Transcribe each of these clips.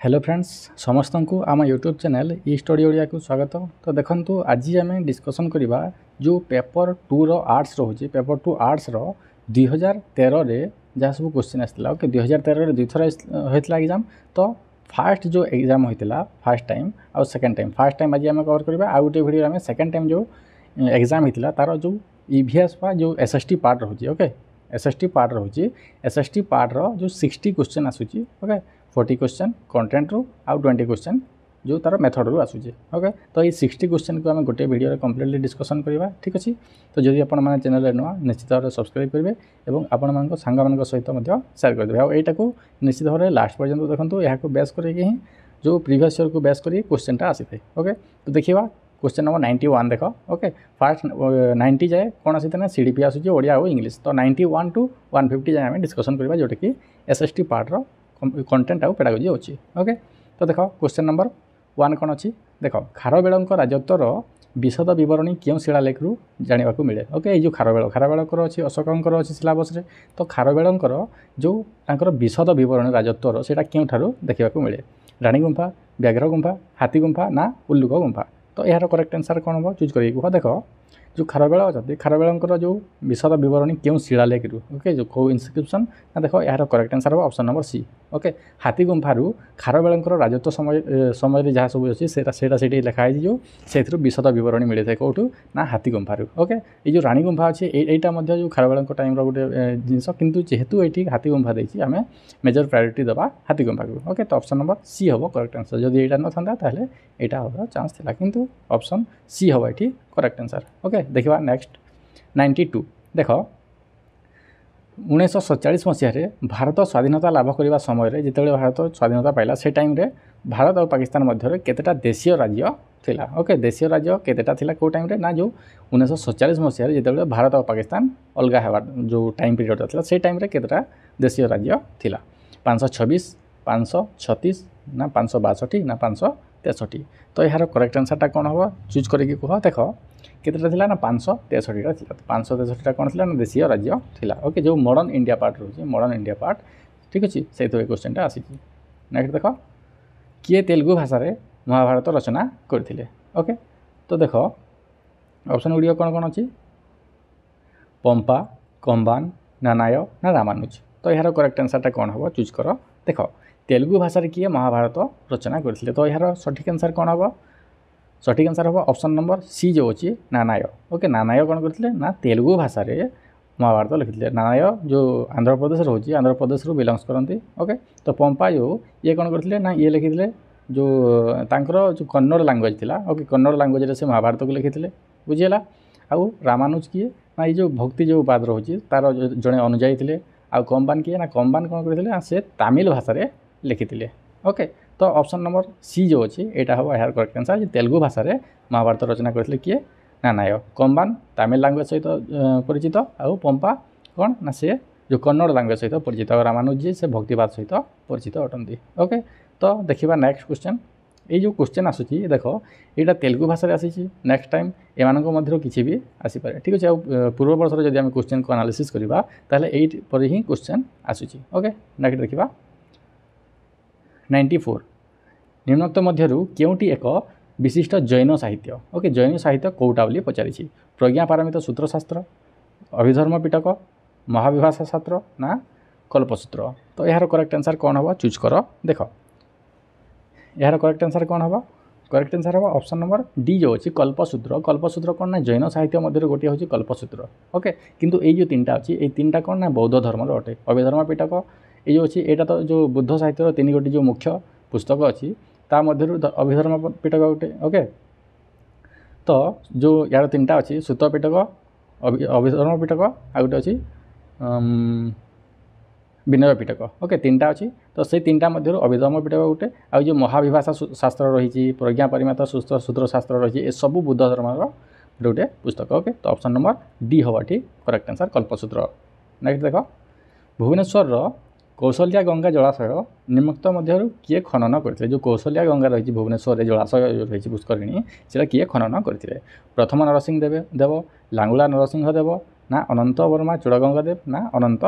Hello friends समस्त को आम यूट्यूब चैनल ई स्टडी ओडिया को स्वागत। तो देखो आज आम डिस्कसन करवा जो पेपर 2 रो आर्ट्स रोचे पेपर 2 आर्ट्स रो 2013 रे जहाँ सब क्वेश्चन आसाला ओके 2013 दुई थर होता एग्जाम। तो फास्ट जो एग्जाम होता फास्ट टाइम आउ सेकेंड टाइम फास्ट टाइम आज आम कवर करवा आउ गोटे वीडियो आम सेकेंड टाइम जो एग्जाम होता तार जो ईवीएस बा जो एसएसटी पार्ट रोचे ओके एसएसटी पार्ट रोचे एसएसटी पार्ट रो जो 60 क्वेश्चन आसूची ओके 40 क्वेश्चन कंटेंट रू आउ 20 क्वेश्चन जो तार मेथड रू आसूची ओके। तो ये 60 क्वेश्चन को आम गोटे वीडियो कम्प्लीटली डिस्कसन करवा ठीक अच्छे। तो जदि आपने चैनल नुआ निश्चित भाव में सब्सक्राइब करेंगे और आपण सांग मान सहित सेयार करदे और यहाँ निश्चित भाव में लास्ट पर्यटन देखो यहाँ बेस करके जो प्रीवियस ईयर को बेस कर क्वेश्चन आसी था ओके। तो देखा क्वेश्चन नंबर 91 देख ओके फास्ट 90 जाए कौन आसी ना सीडीपी आसूँ ओडिया और इंग्लिश। तो 91 टू 150 जाए आम डिस्कसन करवा जोटा कि एसएसटी पार्ट रो कंटेंट आउ पेडागोजी अच्छी ओके। तो देख क्वेश्चन नंबर 1 कौन अच्छी देख खारवेल राजत्वर विशद बरणी क्यों शिलालेख रू जाना मिले ओके। ये खारवेलकर अच्छी अशोक अच्छी सिलेबस रे। तो खारवेलकर जो विशद बरणी राजत्वर से क्यों देखा मिले राणी गुंफा व्याघ्र गुंफा हाथी गुंफा ना उल्लुक गुंफा। तो यार करेक्ट आंसर कौन हम चूज कर कह देख जो खारवेल अच्छा खारवेलकर जो विशद बरणी क्यों शिलालेख रू ओके जो कौ इनस्क्रिप्शन ना देख यार करेक्ट आंसर हम ऑप्शन नंबर सी ओके। हाथी गुंफारू खारवेलकर राजत्व समय जहाँ सब अच्छी से लिखाई जो से विशद बरणी मिलता है कौटू ना हाथी गुंफारू ओके। ये जो राणी गुंफा अच्छे यहाँ जो खारवेल टाइम गोटे जिनस किंतु जेहेतु ये हाथी गुंफा देती आम मेजर प्रायोरिटी दबा हाथी गुंफा को ओके। तो ऑप्शन नंबर सी हम करेक्ट आंसर जब यहाँ न था ताहले यहाँ हबार चान्स था किंतु ऑप्शन सी हम ये करेक्ट आंसर ओके। देखा नेक्स्ट 92 देख 1947 मसीह भारत स्वाधीनता लाभ करने समय जिते भारत स्वाधीनता पाइला से टाइम रे भारत और पाकिस्तान मध्य केतेटा देशीय राज्य थिला ओके। देशीय राज्य केतेटा थिला को टाइम रे ना जो 1947 मसीह जिते भारत और पाकिस्तान अलग होवार जो टाइम पीरियड था से टाइम रे केतेटा देशीय राज्य थिला 526 536 ना 562 ना 563। तो यार करेक्ट आंसरटा कौन हम चूज करके कह देख केतेटा थिला ना 563टा थिला। 563टा कौन थिला ना देशीय राज्य थिला ओके जो मॉडर्न इंडिया पार्ट रोचे मॉडर्न इंडिया पार्ट ठीक अच्छे से क्वेश्चन आसी। नेक्स्ट देख किए तेलुगु भाषा रे महाभारत रचना करथिले ओके। तो देख ऑप्शन गुड़िक कौन कौन अच्छी पंपा कंबान नानाय ना रामानुज। तो यार करेक्ट आंसरटा कौन हम चूज कर देख तेलुगु भाषा रे किए महाभारत रचना करथिले। तो यार सठिक आंसर कौन हम सठिक आंसर हम ऑप्शन नंबर सी जो अच्छी नानाय ओके। नानाय कौन करथिले ना तेलुगु भाषा रे महाभारत लिखिले। नानाय जो आंध्र प्रदेश रोचे आंध्र प्रदेश रू बिलंग्स करती ओके। तो पंपा जो ये कौन करथिले ना ये लिखिले जो तांकर जो कन्नड़ लैंग्वेज थिला ओके कन्नड़ लैंग्वेज रे से महाभारत को लिखिले बुझीला। आउ रामानुज किए ना ये जो भक्ति जो पाद रोचे तार जड़े अनुयायी थे। आ कंबान किए ना कंबान कौन करथिले से तमिल भाषा रे लिखिले ओके। तो ऑप्शन नंबर सी जो अच्छी यहाँ हम यार करेक्ट आंसर तेलुगु भाषा रे महाभारत रचना करथिले किए नानाय कंबान तमिल लैंग्वेज सहित परिचित आउ पंपा कौन ना से जो कन्नड़ लैंग्वेज सहित परिचित और रामानुज जी से भक्तिवाद सहित परिचित अटंती ओके। तो देखा नेक्स्ट क्वेश्चन ये जो क्वेश्चन आसूची देख यहाँ तेलुगु भाषा आसी नेक्स्ट टाइम एमानक मध्य किसी भी आसीपे ठीक अच्छे। पूर्व वर्ष जब आम क्वेश्चन को एनालिसिस करवा ताहले एई पर ही क्वेश्चन आसूची ओके। नेक्स्ट देखा 94 निम्नोक्त मध्यरु केउटी एक विशिष्ट जैन साहित्य ओके जैन साहित्य कौटा बोली पचारि प्रज्ञा पारमित सूत्रशास्त्र अभिधर्म पिटक महाविभाषा शास्त्र ना कल्पसूत्र। तो यार करेक्ट आंसर कौन हम चूज कर देख यार करेक्ट आंसर कौन हम करेक्ट आंसर हम ऑप्शन नंबर डी जो अच्छी कल्पसूत्र। कल्पसूत्र कौन ना जैन साहित्य मध्य गोटे हूँ कल्पसूत्र ओके। किंतु ये जो तीन अच्छी ये तीन कौन ना बौद्ध धर्म अटे अभिधर्म पिटक ये जो अच्छी यहाँ तो जो बुद्ध साहित्य तीन गोटी जो मुख्य पुस्तक अच्छी ता मध्य अभिधर्म पिटक गोटे ओके। तो जो यार तीन अच्छी सूत पिटक अभिधर्म पिटक आ गोटे अच्छी विनय पिटक ओके तीन अच्छी। तो से तीन मध्य अभिधर्म पिटक गोटे आ जो महाविभाषा शास्त्र रही प्रज्ञा परिमित सूत्र शास्त्र रही सब बुद्ध धर्म गोटे पुस्तक ओके। तो ऑप्शन नंबर डी हवा ठीक करेक्ट आंसर कल्पसूत्र। नेक्स्ट देख भुवनेश्वर कौशल्या गंगा जलाशय निम्नोक्त मध्य किए खनन करते जो कौशल्या गंगा रही भुवनेश्वर जलाशय रही पुष्करिणी से किए खनन करते प्रथम नरसिंह देव लांगुला नरसिंह देव ना अनंत वर्मा चूड़गंगा देव ना अनंत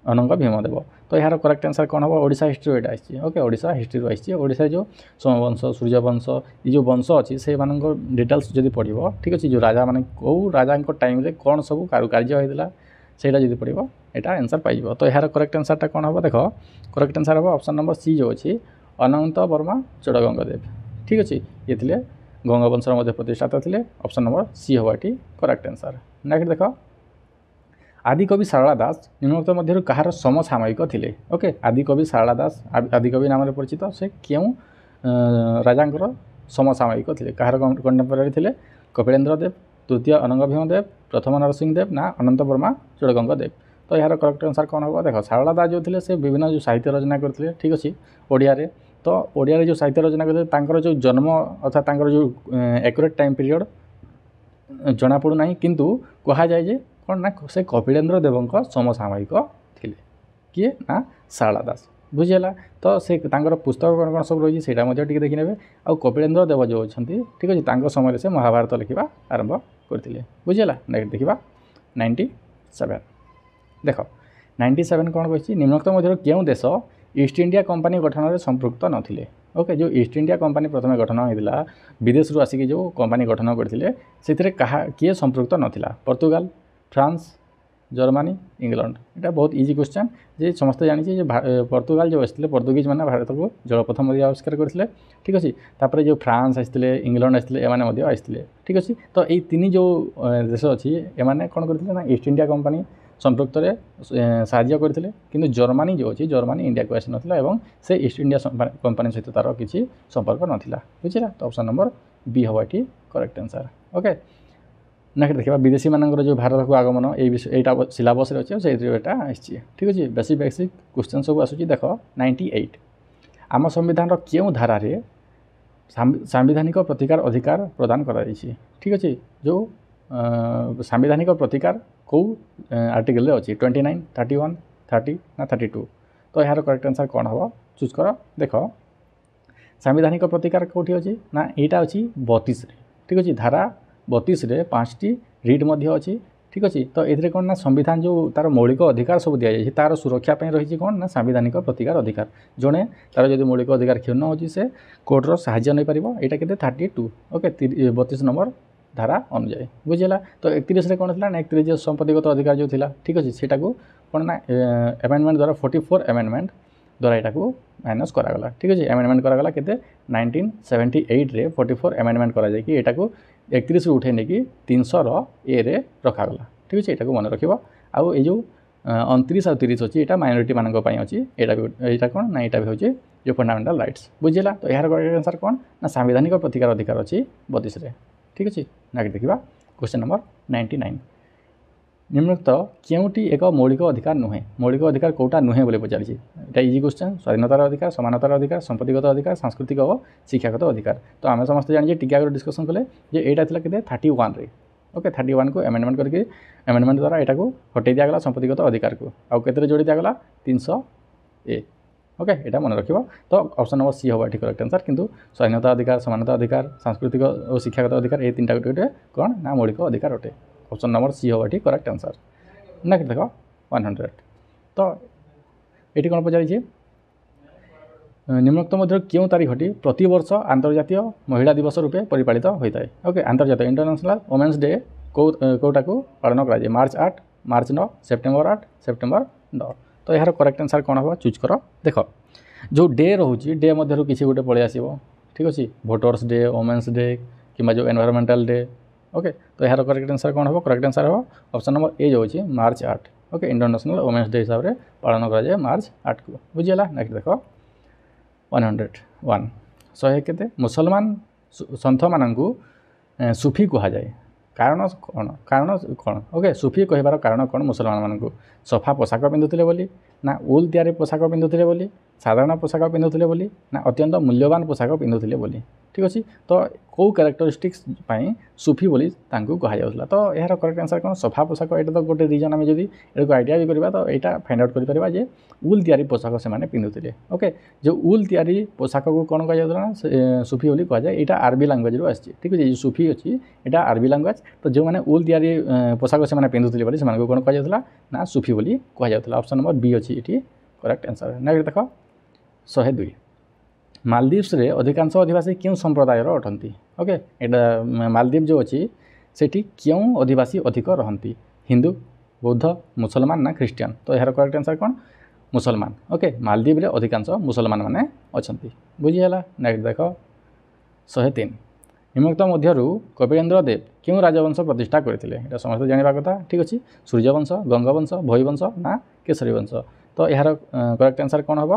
ଅନଙ୍ଗ ଭୀମଦେବ। ତ ଏହାର କରେକ୍ଟ ଆନ୍ସର୍ କ'ଣ ହେବ? ଓଡ଼ିଶା ହିଷ୍ଟ୍ରି ଏଇଟା ଆସିଛି। ଓକେ, ଓଡ଼ିଶା ହିଷ୍ଟ୍ରିରୁ ଆସିଛି। ଓଡ଼ିଶାରେ ଯେଉଁ ସୋମବଂଶ, ସୂର୍ଯ୍ୟବଂଶ, ଏ ଯେଉଁ ବଂଶ ଅଛି ସେମାନଙ୍କ ଡିଟେଲ୍ସ ଯଦି ପଢ଼ିବ, ଠିକ୍ ଅଛି, ଯେଉଁ ରାଜାମାନେ କେଉଁ ରାଜାଙ୍କ ଟାଇମ୍ରେ କ'ଣ ସବୁ କାରୁକାର୍ଯ୍ୟ ହୋଇଥିଲା ସେଇଟା ଯଦି ପଢ଼ିବ ଏଇଟା ଆନ୍ସର୍ ପାଇଯିବ। ତ ଏହାର କରେକ୍ଟ ଆନ୍ସର୍ଟା କ'ଣ ହେବ? ଦେଖ, କରେକ୍ଟ ଆନ୍ସର୍ ହେବ ଅପସନ୍ ନମ୍ବର ସି ଯେଉଁ ଅଛି, ଅନନ୍ତ ବର୍ମା ଚୋଡ଼ଗଙ୍ଗଦେବ। ଠିକ୍ ଅଛି, ଇଏ ଥିଲେ ଗଙ୍ଗବଂଶର ମଧ୍ୟ ପ୍ରତିଷ୍ଠାତା ଥିଲେ। ଅପସନ୍ ନମ୍ବର ସି ହେବ ଏଠି କରେକ୍ଟ ଆନ୍ସର୍। ନେକ୍ସଟ ଦେଖ, ଆଦିକବି ସାରଳା ଦାସ ନିମ୍ନୋକ୍ତ ମଧ୍ୟରୁ କାହାର ସମସାମୟିକ ଥିଲେ? ଓକେ, ଆଦିକବି ସାରଳା ଦାସ ଆଦିକବି ନାମରେ ପରିଚିତ। ସେ କେଉଁ ରାଜାଙ୍କର ସମସାମୟିକ ଥିଲେ? କାହାର କଣ୍ଟେମ୍ପୋରାରୀ ଥିଲେ? କପିଳେନ୍ଦ୍ର ଦେବ, ତୃତୀୟ ଅନଙ୍ଗ ଭୀମଦେବ, ପ୍ରଥମ ନରସିଂହ ଦେବ ନା ଅନନ୍ତ ବର୍ମା ଚୋଡ଼ଗଙ୍ଗଦେବ? ତ ଏହାର କରେକ୍ଟ ଆନ୍ସର୍ କ'ଣ ହେବ? ଦେଖ, ସାରଳା ଦାସ ଯେଉଁ ଥିଲେ ସେ ବିଭିନ୍ନ ଯେଉଁ ସାହିତ୍ୟ ରଚନା କରିଥିଲେ, ଠିକ୍ ଅଛି, ଓଡ଼ିଆରେ। ତ ଓଡ଼ିଆରେ ଯେଉଁ ସାହିତ୍ୟ ରଚନା କରିଥିଲେ ତାଙ୍କର ଯେଉଁ ଜନ୍ମ ଅର୍ଥାତ୍ ତାଙ୍କର ଯେଉଁ ଏକୁରେଟ୍ ଟାଇମ୍ ପିରିୟଡ଼ ଜଣାପଡ଼ୁନାହିଁ, କିନ୍ତୁ କୁହାଯାଏ ଯେ କ'ଣ ନା ସେ କପିଳେନ୍ଦ୍ର ଦେବଙ୍କ ସମସାମୟିକ ଥିଲେ। କିଏ? ନା ସାରଳା ଦାସ। ବୁଝିହେଲା? ତ ସେ ତାଙ୍କର ପୁସ୍ତକ କ'ଣ କ'ଣ ସବୁ ରହିଛି ସେଇଟା ମଧ୍ୟ ଟିକେ ଦେଖିନେବେ। ଆଉ କପିଳେନ୍ଦ୍ର ଦେବ ଯେଉଁ ଅଛନ୍ତି, ଠିକ୍ ଅଛି, ତାଙ୍କ ସମୟରେ ସେ ମହାଭାରତ ଲେଖିବା ଆରମ୍ଭ କରିଥିଲେ। ବୁଝିହେଲା? ନେକ୍ସଟ ଦେଖିବା 97। ଦେଖ, 97 କ'ଣ କହିଛି? ନିମ୍ନୋକ୍ତ ମଧ୍ୟରୁ କେଉଁ ଦେଶ ଇଷ୍ଟ ଇଣ୍ଡିଆ କମ୍ପାନୀ ଗଠନରେ ସମ୍ପୃକ୍ତ ନଥିଲେ? ଓକେ, ଯେଉଁ ଇଷ୍ଟ ଇଣ୍ଡିଆ କମ୍ପାନୀ ପ୍ରଥମେ ଗଠନ ହୋଇଥିଲା, ବିଦେଶରୁ ଆସିକି ଯେଉଁ କମ୍ପାନୀ ଗଠନ କରିଥିଲେ, ସେଥିରେ କିଏ ସମ୍ପୃକ୍ତ ନଥିଲା? Portugal, France, Germany, England. ଏଇଟା ବହୁତ ଇଜି କ୍ୱେଶ୍ଚନ୍ ଯେ ସମସ୍ତେ ଜାଣିଛି ଯେ ପର୍ତ୍ତୁଗାଲ ଯେଉଁ ଆସିଥିଲେ, ପର୍ତ୍ତୁଗୀଜ ମାନେ ଭାରତକୁ ଜଳପଥ ମଧ୍ୟ ଆବିଷ୍କାର କରିଥିଲେ। ଠିକ୍ ଅଛି, ତାପରେ ଯେଉଁ ଫ୍ରାନ୍ସ ଆସିଥିଲେ, ଇଂଲଣ୍ଡ ଆସିଥିଲେ, ଏମାନେ ମଧ୍ୟ ଆସିଥିଲେ। ଠିକ୍ ଅଛି, ତ ଏଇ ତିନି ଯେଉଁ ଦେଶ ଅଛି ଏମାନେ କ'ଣ କରିଥିଲେ ନା ଇଷ୍ଟ ଇଣ୍ଡିଆ କମ୍ପାନୀ ସମ୍ପୃକ୍ତରେ ସାହାଯ୍ୟ କରିଥିଲେ, କିନ୍ତୁ ଜର୍ମାନୀ ଯେଉଁ ଅଛି ଜର୍ମାନୀ ଇଣ୍ଡିଆକୁ ଆସିନଥିଲା ଏବଂ ସେ ଇଷ୍ଟ ଇଣ୍ଡିଆ କମ୍ପାନୀ ସହିତ ତା'ର କିଛି ସମ୍ପର୍କ ନଥିଲା। ବୁଝିଲା? ତ ଅପସନ୍ ନମ୍ବର ବି ହେବ ଏଠି କରେକ୍ଟ ଆନ୍ସର୍। ଓକେ, ନେକ୍ସଟ ଦେଖିବା ବିଦେଶୀମାନଙ୍କର ଯେଉଁ ଭାରତକୁ ଆଗମନ, ଏଇଟା ସିଲାବସ୍ରେ ଅଛି ଆଉ ସେଇଥିରୁ ଏଇଟା ଆସିଛି। ଠିକ୍ ଅଛି, ବେସିକ୍ କ୍ୱେଶ୍ଚନ୍ ସବୁ ଆସୁଛି। ଦେଖ 98, ଆମ ସମ୍ବିଧାନର କେଉଁ ଧାରାରେ ସାମ୍ବିଧାନିକ ପ୍ରତିକାର ଅଧିକାର ପ୍ରଦାନ କରାଯାଇଛି? ଠିକ୍ ଅଛି, ଯେଉଁ ସାମ୍ବିଧାନିକ ପ୍ରତିକାର କେଉଁ ଆର୍ଟିକଲରେ ଅଛି? 29, 31, 30 ନା 32? ତ ଏହାର କରେକ୍ଟ ଆନ୍ସର୍ କ'ଣ ହେବ? ଚୁଜ୍ କର। ଦେଖ, ସାମ୍ବିଧାନିକ ପ୍ରତିକାର କେଉଁଠି ଅଛି? ନା ଏଇଟା ଅଛି 32ରେ। ଠିକ୍ ଅଛି, ଧାରା 32ରେ 5ଟି ରିଟ୍ ମଧ୍ୟ ଅଛି। ଠିକ୍ ଅଛି, ତ ଏଥିରେ କ'ଣ ନା ସମ୍ବିଧାନ ଯେଉଁ ତା'ର ମୌଳିକ ଅଧିକାର ସବୁ ଦିଆଯାଇଛି ତା'ର ସୁରକ୍ଷା ପାଇଁ ରହିଛି କ'ଣ ନା ସାମ୍ବିଧାନିକ ପ୍ରତିକାର ଅଧିକାର। ଜଣେ ତା'ର ଯଦି ମୌଳିକ ଅଧିକାର କ୍ଷୁଣ୍ଣ ହେଉଛି ସେ କୋର୍ଟର ସାହାଯ୍ୟ ନେଇପାରିବ। ଏଇଟା କେତେ? 32। ଓକେ, 32 ନମ୍ବର ଧାରା ଅନୁଯାୟୀ। ବୁଝିଲା? ତ 31ରେ କ'ଣ ଥିଲା ନା 31 ସମ୍ପତ୍ତିଗତ ଅଧିକାର ଯେଉଁ ଥିଲା, ଠିକ୍ ଅଛି, ସେଇଟାକୁ କ'ଣ ନା ଆମେଣ୍ଡମେଣ୍ଟ ଦ୍ୱାରା 44 ଆମେଣ୍ଡମେଣ୍ଟ ଦ୍ୱାରା ଏଇଟାକୁ ମାଇନସ୍ କରାଗଲା। ଠିକ୍ ଅଛି, ଆମେଣ୍ଡମେଣ୍ଟ କରାଗଲା କେତେ? 1978ରେ 44 ଆମେଣ୍ଡମେଣ୍ଟ କରାଯାଇକି ଏଇଟାକୁ 31ରୁ ଉଠାଇ ନେଇକି 300ର ଏରେ ରଖାଗଲା। ଠିକ୍ ଅଛି, ଏଇଟାକୁ ମନେ ରଖିବ। ଆଉ ଏଇ ଯେଉଁ 29 ଆଉ 30 ଅଛି ଏଇଟା ମାଇନରିଟିମାନଙ୍କ ପାଇଁ ଅଛି। ଏଇଟା କ'ଣ ନା ଏଇଟା ବି ହେଉଛି ଯେଉଁ ଫଣ୍ଡାମେଣ୍ଟାଲ ରାଇଟ୍ସ। ବୁଝିଲା? ତ ଏହାର କରେକ୍ଟ ଆନ୍ସର୍ କ'ଣ ନା ସାମ୍ବିଧାନିକ ପ୍ରତିକାର ଅଧିକାର ଅଛି 32ରେ। ଠିକ୍ ଅଛି, ନେକ୍ସଟ ଦେଖିବା କ୍ୱେଶ୍ଚନ୍ ନମ୍ବର 99। ନିମ୍ନୋକ୍ତ କେଉଁଟି ଏକ ମୌଳିକ ଅଧିକାର ନୁହେଁ? ମୌଳିକ ଅଧିକାର କେଉଁଟା ନୁହେଁ ବୋଲି ପଚାରିଛି। ଏଇଟା ଇଜି କ୍ୱେଶ୍ଚନ୍। ସ୍ୱାଧୀନତାର ଅଧିକାର, ସମାନତାର ଅଧିକାର, ସମ୍ପତ୍ତିଗତ ଅଧିକାର, ସାଂସ୍କୃତିକ ଓ ଶିକ୍ଷାଗତ ଅଧିକାର। ତ ଆମେ ସମସ୍ତେ ଜାଣିଛେ ଟିକେ ଆଗରୁ ଡିସ୍କସନ୍ କଲେ ଯେ ଏଇଟା ଥିଲା କେତେ? 31ରେ। ଓକେ, 31କୁ ଆମେଣ୍ଡମେଣ୍ଟ କରିକି ଆମେଣ୍ଡମେଣ୍ଟ ଦ୍ୱାରା ଏଇଟାକୁ ହଟେଇ ଦିଆଗଲା ସମ୍ପତ୍ତିଗତ ଅଧିକାରକୁ। ଆଉ କେତେରେ ଯୋଡ଼ି ଦିଆଗଲା? 300A। ଓକେ, ଏଇଟା ମନେ ରଖିବ। ତ ଅପସନ୍ ନମ୍ବର ସି ହେବ ଏଠି କରେକ୍ଟ ଆନ୍ସର୍। କିନ୍ତୁ ସ୍ୱାଧୀନତା ଅଧିକାର, ସମାନତା ଅଧିକାର, ସାଂସ୍କୃତିକ ଓ ଶିକ୍ଷାଗତ ଅଧିକାର এই তিনটা ଗୋଟେ କ'ଣ ନା ମୌଳିକ ଅଧିକାର ଅଟେ। ଅପସନ୍ ନମ୍ବର ସି ହେବ ଏଠି କରେକ୍ଟ ଆନ୍ସର୍। ନେକ୍ସଟ ଦେଖ 100। ତ ଏଠି କ'ଣ ପଚାରିଛି? ନିମ୍ନୋକ୍ତ ମଧ୍ୟରୁ କେଉଁ ତାରିଖଟି ପ୍ରତିବର୍ଷ ଆନ୍ତର୍ଜାତୀୟ ମହିଳା ଦିବସ ରୂପେ ପରିପାଳିତ ହୋଇଥାଏ? ଓକେ, ଆନ୍ତର୍ଜାତୀୟ ଇଣ୍ଟରନ୍ୟାସନାଲ୍ ଓମେନ୍ସ ଡେ କେଉଁଟାକୁ ପାଳନ କରାଯାଏ? March 8, March 9, September 8, September 9। ତ ଏହାର କରେକ୍ଟ ଆନ୍ସର୍ କ'ଣ ହେବ? ଚୁଜ୍ କର। ଦେଖ, ଯେଉଁ ଡେ ରହୁଛି ଡେ ମଧ୍ୟରୁ କିଛି ଗୋଟେ ପଳେଇ ଆସିବ। ଠିକ୍ ଅଛି, ଭୋଟର୍ସ ଡେ, ଓମେନ୍ସ ଡେ କିମ୍ବା ଯେଉଁ ଏନଭାରମେଣ୍ଟାଲ ଡେ। ଓକେ, ତ ଏହାର କରେକ୍ଟ ଆନ୍ସର୍ କ'ଣ ହେବ? କରେକ୍ଟ ଆନ୍ସର୍ ହେବ ଅପସନ୍ ନମ୍ବର ଏ ଯେଉଁ ଅଛି March 8। Okay, international women's day ହିସାବରେ ପାଳନ କରାଯାଏ ମାର୍ଚ୍ଚ 8କୁ। ବୁଝିହେଲା? ନେକ୍ସଟ ଦେଖ 101। 100 କେତେ? ମୁସଲମାନ ସନ୍ଥମାନଙ୍କୁ ସୁଫି କୁହାଯାଏ। କାରଣ କ'ଣ? କାରଣ କ'ଣ? ଓକେ, ସୁଫି କହିବାର କାରଣ କ'ଣ? ମୁସଲମାନମାନଙ୍କୁ ସଫା ପୋଷାକ ପିନ୍ଧୁଥିଲେ ବୋଲି, ନା ଉଲ୍ ତିଆରି ପୋଷାକ ପିନ୍ଧୁଥିଲେ ବୋଲି, ସାଧାରଣ ପୋଷାକ ପିନ୍ଧୁଥିଲେ ବୋଲି, ନା ଅତ୍ୟନ୍ତ ମୂଲ୍ୟବାନ ପୋଷାକ ପିନ୍ଧୁଥିଲେ ବୋଲି। ଠିକ୍ ଅଛି, ତ କେଉଁ କ୍ୟାରେକ୍ଟରିଷ୍ଟିକ୍ସ ପାଇଁ ସୁଫି ବୋଲି ତାଙ୍କୁ କୁହାଯାଉଥିଲା। ତ ଏହାର କରେକ୍ଟ ଆନ୍ସର୍ କ'ଣ? ସଫା ପୋଷାକ। ଏଇଟା ତ ଗୋଟେ ରିଜନ୍। ଆମେ ଯଦି ଏଟାକୁ ଆଇଡ଼ିଆ ବି କରିବା ତ ଏଇଟା ଫାଇଣ୍ଡ ଆଉଟ୍ କରିପାରିବା ଯେ ଉଲ୍ ତିଆରି ପୋଷାକ ସେମାନେ ପିନ୍ଧୁଥିଲେ। ଓକେ, ଯେଉଁ ଉଲ୍ ତିଆରି ପୋଷାକକୁ କ'ଣ କୁହାଯାଉଥିଲା ନା ସୁଫି ବୋଲି କୁହାଯାଏ। ଏଇଟା ଆରବୀ ଲାଙ୍ଗୁଏଜରୁ ଆସିଛି। ଠିକ୍ ଅଛି, ଯେଉଁ ସୁଫି ଅଛି ଏଇଟା ଆରବୀ ଲାଙ୍ଗୁଏଜ। ତ ଯେଉଁମାନେ ଉଲ୍ ତିଆରି ପୋଷାକ ସେମାନେ ପିନ୍ଧୁଥିଲେ ବୋଲି ସେମାନଙ୍କୁ କ'ଣ କୁହାଯାଉଥିଲା ନା ସୁଫି ବୋଲି କୁହାଯାଉଥିଲା। ଅପସନ୍ ନମ୍ବର ବି ଅଛି ଏଠି କରେକ୍ଟ ଆନ୍ସର୍। ନେକ୍ସଟ ଦେଖ 102 ମାଲଦୀପ୍ସରେ ଅଧିକାଂଶ ଅଧିବାସୀ କେଉଁ ସମ୍ପ୍ରଦାୟର ଅଟନ୍ତି? ଓକେ, ଏଇଟା ମାଲଦୀପ ଯେଉଁ ଅଛି ସେଠି କେଉଁ ଅଧିବାସୀ ଅଧିକ ରହନ୍ତି? ହିନ୍ଦୁ, ବୌଦ୍ଧ, ମୁସଲମାନ ନା ଖ୍ରୀଷ୍ଟିଆନ? ତ ଏହାର କରେକ୍ଟ ଆନ୍ସର୍ କ'ଣ? ମୁସଲମାନ। ଓକେ, ମାଲଦୀପରେ ଅଧିକାଂଶ ମୁସଲମାନ ମାନେ ଅଛନ୍ତି। ବୁଝିହେଲା? ନେକ୍ସଟ ଦେଖ 103 ନିମ୍ନୋକ୍ତ ମଧ୍ୟରୁ କପିଳେନ୍ଦ୍ର ଦେବ କେଉଁ ରାଜବଂଶ ପ୍ରତିଷ୍ଠା କରିଥିଲେ? ଏଇଟା ସମସ୍ତେ ଜାଣିବା କଥା। ଠିକ୍ ଅଛି, ସୂର୍ଯ୍ୟବଂଶ, ଗଙ୍ଗବଂଶ, ଭୋଇବଂଶ ନା କେଶରୀ ବଂଶ? ତ ଏହାର କରେକ୍ଟ ଆନ୍ସର୍ କ'ଣ ହେବ?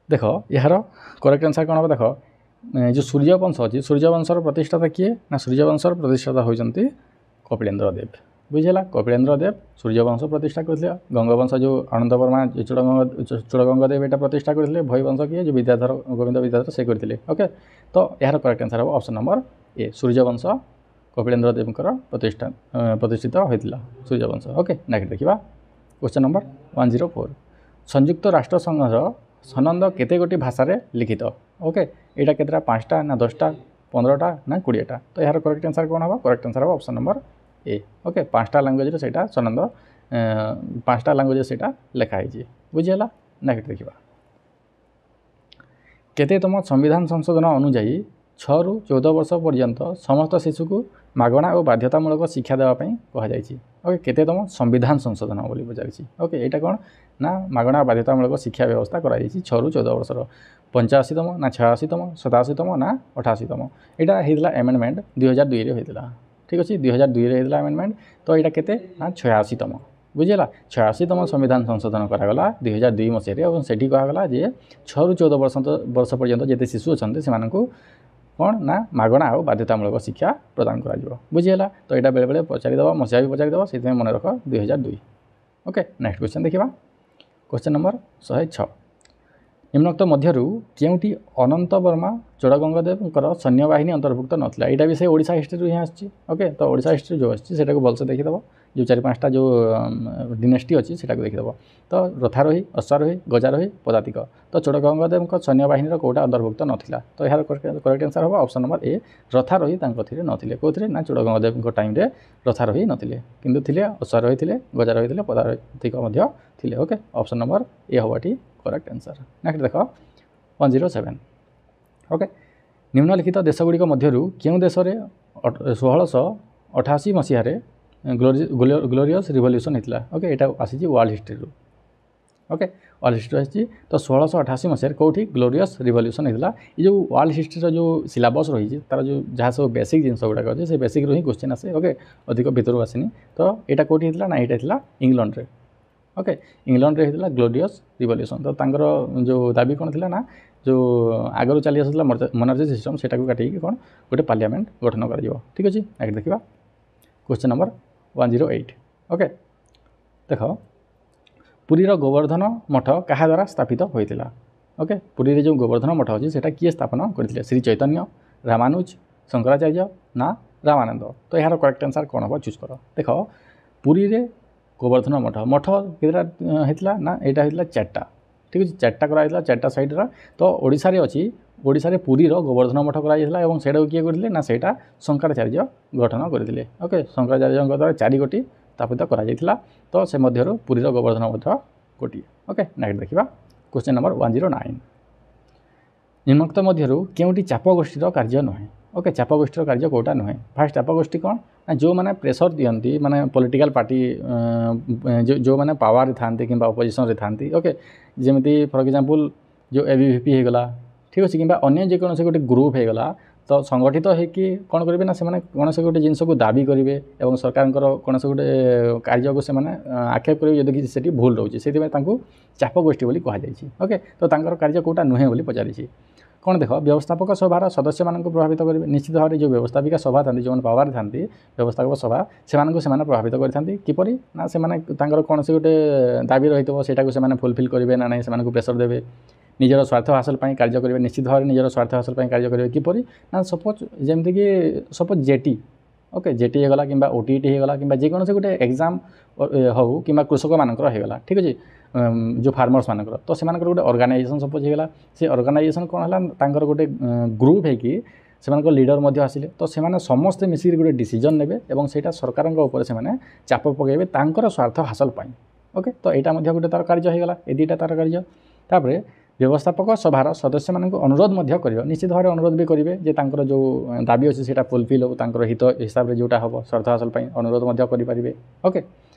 ଦେଖ ଏହାର କରେକ୍ଟ ଆନ୍ସର୍ କ'ଣ ହେବ? ଦେଖ ଯେଉଁ ସୂର୍ଯ୍ୟବଂଶ ଅଛି ସୂର୍ଯ୍ୟବଂଶର ପ୍ରତିଷ୍ଠାତା କିଏ? ନା ସୂର୍ଯ୍ୟବଂଶର ପ୍ରତିଷ୍ଠାତା ହେଉଛନ୍ତି କପିଳେନ୍ଦ୍ର ଦେବ। ବୁଝିହେଲା? କପିଳେନ୍ଦ୍ର ଦେବ ସୂର୍ଯ୍ୟବଂଶ ପ୍ରତିଷ୍ଠା କରିଥିଲେ। ଗଙ୍ଗବଂଶ ଯେଉଁ ଆନନ୍ଦବର୍ମା ଚୂଡ଼ଗଙ୍ଗ ଦେବ ଏଇଟା ପ୍ରତିଷ୍ଠା କରିଥିଲେ। ଭୋଇବଂଶ କିଏ? ଯେଉଁ ବିଦ୍ୟାଧର ଗୋବିନ୍ଦ ବିଦ୍ୟାଧର ସେ କରିଥିଲେ। ଓକେ, ତ ଏହାର କରେକ୍ଟ ଆନ୍ସର୍ ହେବ ଅପସନ୍ ନମ୍ବର ଏ। ସୂର୍ଯ୍ୟବଂଶ କପିଳେନ୍ଦ୍ର ଦେବଙ୍କର ପ୍ରତିଷ୍ଠିତ ହୋଇଥିଲା ସୂର୍ଯ୍ୟବଂଶ। ଓକେ, ନେକ୍ସଟ ଦେଖିବା କ୍ୱେଶ୍ଚନ୍ ନମ୍ବର 104 ସଂଯୁକ୍ତ ରାଷ୍ଟ୍ର ସଂଘର ସନନ୍ଦ କେତେ ଗୋଟି ଭାଷାରେ ଲିଖିତ? ଓକେ, ଏଇଟା କେତେଟା? 5ଟା ନା 10ଟା, 15ଟା ନା 20ଟା? ତ ଏହାର କରେକ୍ଟ ଆନ୍ସର୍ କ'ଣ ହେବ? କରେକ୍ଟ ଆନ୍ସର୍ ହେବ ଅପସନ୍ ନମ୍ବର ଏ। ଓକେ, 5ଟା ଲାଙ୍ଗୁଏଜରେ ସେଇଟା ସନନ୍ଦ 5ଟା ଲାଙ୍ଗୁଏଜରେ ସେଇଟା ଲେଖା ହେଇଛି। ବୁଝିହେଲା? ନେକ୍ସଟ ଦେଖିବା କେତେତମ ସମ୍ବିଧାନ ସଂଶୋଧନ ଅନୁଯାୟୀ 6ରୁ 14 ବର୍ଷ ପର୍ଯ୍ୟନ୍ତ ସମସ୍ତ ଶିଶୁକୁ ମାଗଣା ଓ ବାଧ୍ୟତାମୂଳକ ଶିକ୍ଷା ଦେବା ପାଇଁ କୁହାଯାଇଛି? ଓକେ, କେତେତମ ସମ୍ବିଧାନ ସଂଶୋଧନ ବୋଲି ପଚାରିଛି। ଓକେ, ଏଇଟା କ'ଣ ନା ମାଗଣା ବାଧ୍ୟତାମୂଳକ ଶିକ୍ଷା ବ୍ୟବସ୍ଥା କରାଯାଇଛି 6ରୁ 14 ବର୍ଷର। 85ତମ ନା 86ତମ, 87ତମ ନା 88ତମ? ଏଇଟା ହେଇଥିଲା ଆମେଣ୍ଡମେଣ୍ଟ 2002ରେ ହୋଇଥିଲା। ଠିକ୍ ଅଛି, 2002ରେ ହେଇଥିଲା ଆମେଣ୍ଡମେଣ୍ଟ। ତ ଏଇଟା କେତେ ନା 86ତମ। ବୁଝିହେଲା? 86ତମ ସମ୍ବିଧାନ ସଂଶୋଧନ କରାଗଲା 2002 ମସିହାରେ ଏବଂ ସେଠି କୁହାଗଲା ଯେ 6ରୁ 14 ବର୍ଷ ପର୍ଯ୍ୟନ୍ତ ଯେତେ ଶିଶୁ ଅଛନ୍ତି ସେମାନଙ୍କୁ କ'ଣ ନା ମାଗଣା ଆଉ ବାଧ୍ୟତାମୂଳକ ଶିକ୍ଷା ପ୍ରଦାନ କରାଯିବ। ବୁଝିହେଲା? ତ ଏଇଟା ବେଳେବେଳେ ପଚାରିଦେବ, ମସିହା ବି ପଚାରିଦେବ, ସେଥିପାଇଁ ମନେ ରଖ 2002। ଓକେ, ନେକ୍ସଟ କ୍ୱେଶ୍ଚନ୍ ଦେଖିବା କ୍ୱେଶ୍ଚନ୍ ନମ୍ବର 106 ନିମ୍ନୋକ୍ତ ମଧ୍ୟରୁ କେଉଁଠି ଅନନ୍ତ ବର୍ମା ଚୋଡ଼ଗଙ୍ଗଦେବଙ୍କର ସୈନ୍ୟବାହିନୀ ଅନ୍ତର୍ଭୁକ୍ତ ନଥିଲା? ଏଇଟା ବି ସେ ଓଡ଼ିଶା ହିଷ୍ଟ୍ରିରୁ ହିଁ ଆସିଛି। ଓକେ, ତ ଓଡ଼ିଶା ହିଷ୍ଟ୍ରି ଯେଉଁ ଆସିଛି ସେଟାକୁ ଭଲସେ ଦେଖିଦେବ। ଯେଉଁ 4-5ଟା ଯେଉଁ ଡିନେଷ୍ଟି ଅଛି ସେଟାକୁ ଦେଖିଦେବ। ତ ରଥାରୋହୀ, ଅଶ୍ୱାରୋହୀ, ଗଜାରୋହୀ, ପଦାତିକ। ତ ଚୋଡ଼ଗଙ୍ଗଦେବଙ୍କ ସୈନ୍ୟବାହିନୀର କେଉଁଟା ଅନ୍ତର୍ଭୁକ୍ତ ନଥିଲା? ତ ଏହାର କରେକ୍ଟ ଆନ୍ସର୍ ହେବ ଅପସନ୍ ନମ୍ବର ଏ। ରଥାରୋହୀ ତାଙ୍କ ଥିରେ ନଥିଲେ। କେଉଁଥିରେ ନା ଚୋଡ଼ଗଙ୍ଗଦେବଙ୍କ ଟାଇମ୍ରେ ରଥାରୋହୀ ନଥିଲେ, କିନ୍ତୁ ଥିଲେ ଅଶ୍ୱାରୋହୀ ଥିଲେ, ଗଜାରୋହୀ ଥିଲେ, ପଦାତିକ ମଧ୍ୟ ଥିଲେ। ଓକେ, ଅପସନ୍ ନମ୍ବର ଏ ହେବ ଏଠି କରେକ୍ଟ ଆନ୍ସର୍। ନେକ୍ସଟ ଦେଖ 107 ଓକେ, ନିମ୍ନଲିଖିତ ଦେଶଗୁଡ଼ିକ ମଧ୍ୟରୁ କେଉଁ ଦେଶରେ 1688 ମସିହାରେ ଗ୍ଲୋରିୟସ୍ ରିଭଲ୍ୟୁସନ୍ ହେଇଥିଲା? ଓକେ, ଏଇଟା ଆସିଛି ୱାର୍ଲଡ ହିଷ୍ଟ୍ରିରୁ। ଓକେ, ୱାର୍ଲଡ ହିଷ୍ଟ୍ରି ଆସିଛି। ତ 1688 ମସିହାରେ କେଉଁଠି ଗ୍ଲୋରିୟସ୍ ରିଭଲ୍ୟୁସନ୍ ହେଇଥିଲା? ଏ ଯେଉଁ ୱାର୍ଲଡ ହିଷ୍ଟ୍ରିର ଯେଉଁ ସିଲାବସ୍ ରହିଛି ତାର ଯେଉଁ ଯାହା ସବୁ ବେସିକ୍ ଜିନିଷ ଗୁଡ଼ାକ ଅଛି ସେ ବେସିକ୍ରୁ ହିଁ କ୍ୱେଶ୍ଚିନ୍ ଆସେ। ଓକେ, ଅଧିକ ଭିତରୁ ଆସିନି। ତ ଏଇଟା କେଉଁଠି ହେଇଥିଲା ନା ଏଇଟା ଥିଲା ଇଂଲଣ୍ଡରେ। ଓକେ, ଇଂଲଣ୍ଡରେ ହେଇଥିଲା ଗ୍ଲୋରିୟସ୍ ରିଭଲ୍ୟୁସନ୍। ତ ତାଙ୍କର ଯେଉଁ ଦାବି କ'ଣ ଥିଲା ନା ଯେଉଁ ଆଗରୁ ଚାଲି ଆସୁଥିଲା ମୋନାର୍ଜି ସିଷ୍ଟମ୍ ସେଟାକୁ କାଟିକି କ'ଣ ଗୋଟେ ପାର୍ଲିଆମେଣ୍ଟ ଗଠନ କରାଯିବ। ଠିକ୍ ଅଛି, ନେକ୍ସଟ ଦେଖିବା କ୍ୱେଶ୍ଚନ୍ ନମ୍ବର 108 ଓକେ, ଦେଖ ପୁରୀର ଗୋବର୍ଦ୍ଧନ ମଠ କାହା ଦ୍ୱାରା ସ୍ଥାପିତ ହୋଇଥିଲା? ଓକେ, ପୁରୀରେ ଯେଉଁ ଗୋବର୍ଦ୍ଧନ ମଠ ଅଛି ସେଟା କିଏ ସ୍ଥାପନ କରିଥିଲେ? ଶ୍ରୀ ଚୈତନ୍ୟ, ରାମାନୁଜ, ଶଙ୍କରାଚାର୍ଯ୍ୟ ନା ରାମାନନ୍ଦ? ତ ଏହାର କରେକ୍ଟ ଆନ୍ସର୍ କ'ଣ ହେବ? ଚୁଜ୍ କର। ଦେଖ ପୁରୀରେ ଗୋବର୍ଦ୍ଧନ ମଠ କେତେଟା ହେଇଥିଲା ନା ଏଇଟା ହେଇଥିଲା 4ଟା। ଠିକ୍ ଅଛି, 4ଟା କରାଯାଇଥିଲା 4ଟା ସାଇଡ଼୍ର। ତ ଓଡ଼ିଶାରେ ଅଛି, ଓଡ଼ିଶାରେ ପୁରୀର ଗୋବର୍ଦ୍ଧନ ମଠ କରାଯାଇଥିଲା ଏବଂ ସେଇଟାକୁ କିଏ କରିଥିଲେ ନା ସେଇଟା ଶଙ୍କରାଚାର୍ଯ୍ୟ ଗଠନ କରିଥିଲେ। ଓକେ, ଶଙ୍କରାଚାର୍ଯ୍ୟଙ୍କ ଦ୍ୱାରା 4 ଗୋଟି ସ୍ଥାପିତ କରାଯାଇଥିଲା। ତ ସେ ମଧ୍ୟରୁ ପୁରୀର ଗୋବର୍ଦ୍ଧନ ମଠ ଗୋଟିଏ। ଓକେ, ନେକ୍ସଟ ଦେଖିବା କ୍ୱେଶ୍ଚନ୍ ନମ୍ବର 109 ନିମ୍ନୋକ୍ତ ମଧ୍ୟରୁ କେଉଁଟି ଚାପ ଗୋଷ୍ଠୀର କାର୍ଯ୍ୟ ନୁହେଁ? ଓକେ, ଚାପ ଗୋଷ୍ଠୀର କାର୍ଯ୍ୟ କେଉଁଟା ନୁହେଁ? ଫାର୍ଷ୍ଟ ଚାପ ଗୋଷ୍ଠୀ କ'ଣ ନା ଯେଉଁମାନେ ପ୍ରେସର ଦିଅନ୍ତି, ମାନେ ପଲିଟିକାଲ ପାର୍ଟି ଯେଉଁମାନେ ପାୱାରରେ ଥାନ୍ତି କିମ୍ବା ଅପୋଜିସନରେ ଥାନ୍ତି। ଓକେ, ଯେମିତି ଫର୍ ଏକ୍ଜାମ୍ପଲ୍ ଯେଉଁ ABVP ହେଇଗଲା, ଠିକ୍ ଅଛି, କିମ୍ବା ଅନ୍ୟ ଯେକୌଣସି ଗୋଟେ ଗ୍ରୁପ୍ ହେଇଗଲା, ତ ସଂଗଠିତ ହେଇକି କ'ଣ କରିବେ ନା ସେମାନେ କୌଣସି ଗୋଟେ ଜିନିଷକୁ ଦାବି କରିବେ ଏବଂ ସରକାରଙ୍କର କୌଣସି ଗୋଟେ କାର୍ଯ୍ୟକୁ ସେମାନେ ଆକ୍ଷେପ କରିବେ ଯଦି କିଛି ସେଠି ଭୁଲ ରହୁଛି। ସେଥିପାଇଁ ତାଙ୍କୁ ଚାପ ଗୋଷ୍ଠୀ ବୋଲି କୁହାଯାଇଛି। ଓକେ, ତ ତାଙ୍କର କାର୍ଯ୍ୟ କେଉଁଟା ନୁହେଁ ବୋଲି ପଚାରିଛି। कौन देख व्यवस्थापक सभार सदस्य मानक प्रभावित करेंगे निश्चित भाव में जो व्यवस्थापिका सभा था जो पावर था व्यवस्थापक सभा से प्रभावित करते किपरि ना से कौन से गोटे दाबी रही से फुलफिल करेंगे ना नहीं प्रेसर देवे निजर स्वार्थ हासिल कार्य करेंगे निश्चित भाव में निजर स्वार्थ हासिल कार्य करेंगे किपरि ना सपोज जमीक सपोज जेटी ओके जेटी होगला कि ओटीटी होगला कि जेकोसी गोटे एग्जाम हो कि कृषक मानकर होगला ठीक अच्छे जो फार्मर्स मानकर तो से गोटे ऑर्गेनाइजेशन सपोज होगला से ऑर्गेनाइजेशन कौन है गोटे ग्रुप है लीडर आसिले तो से समस्ते मिसिक गोटे डिसीजन नेबे एवं सेटा सरकार से चाप पकेबे तांकर स्वार्थ हासिल पाई ओके तो यहाँ गोटे तार कार्य होगला ए दुईटा तार कार्य तापर व्यवस्थापक सभार सदस्य मान अनुरोध कर निश्चित भाव में अनुरोध भी करेंगे जे तांकर जो दाबी अच्छे से फुलफिल हो तांकर हित हिसाब से जोटा हम स्वार्थ हासिल अनुरोध करेंगे ओके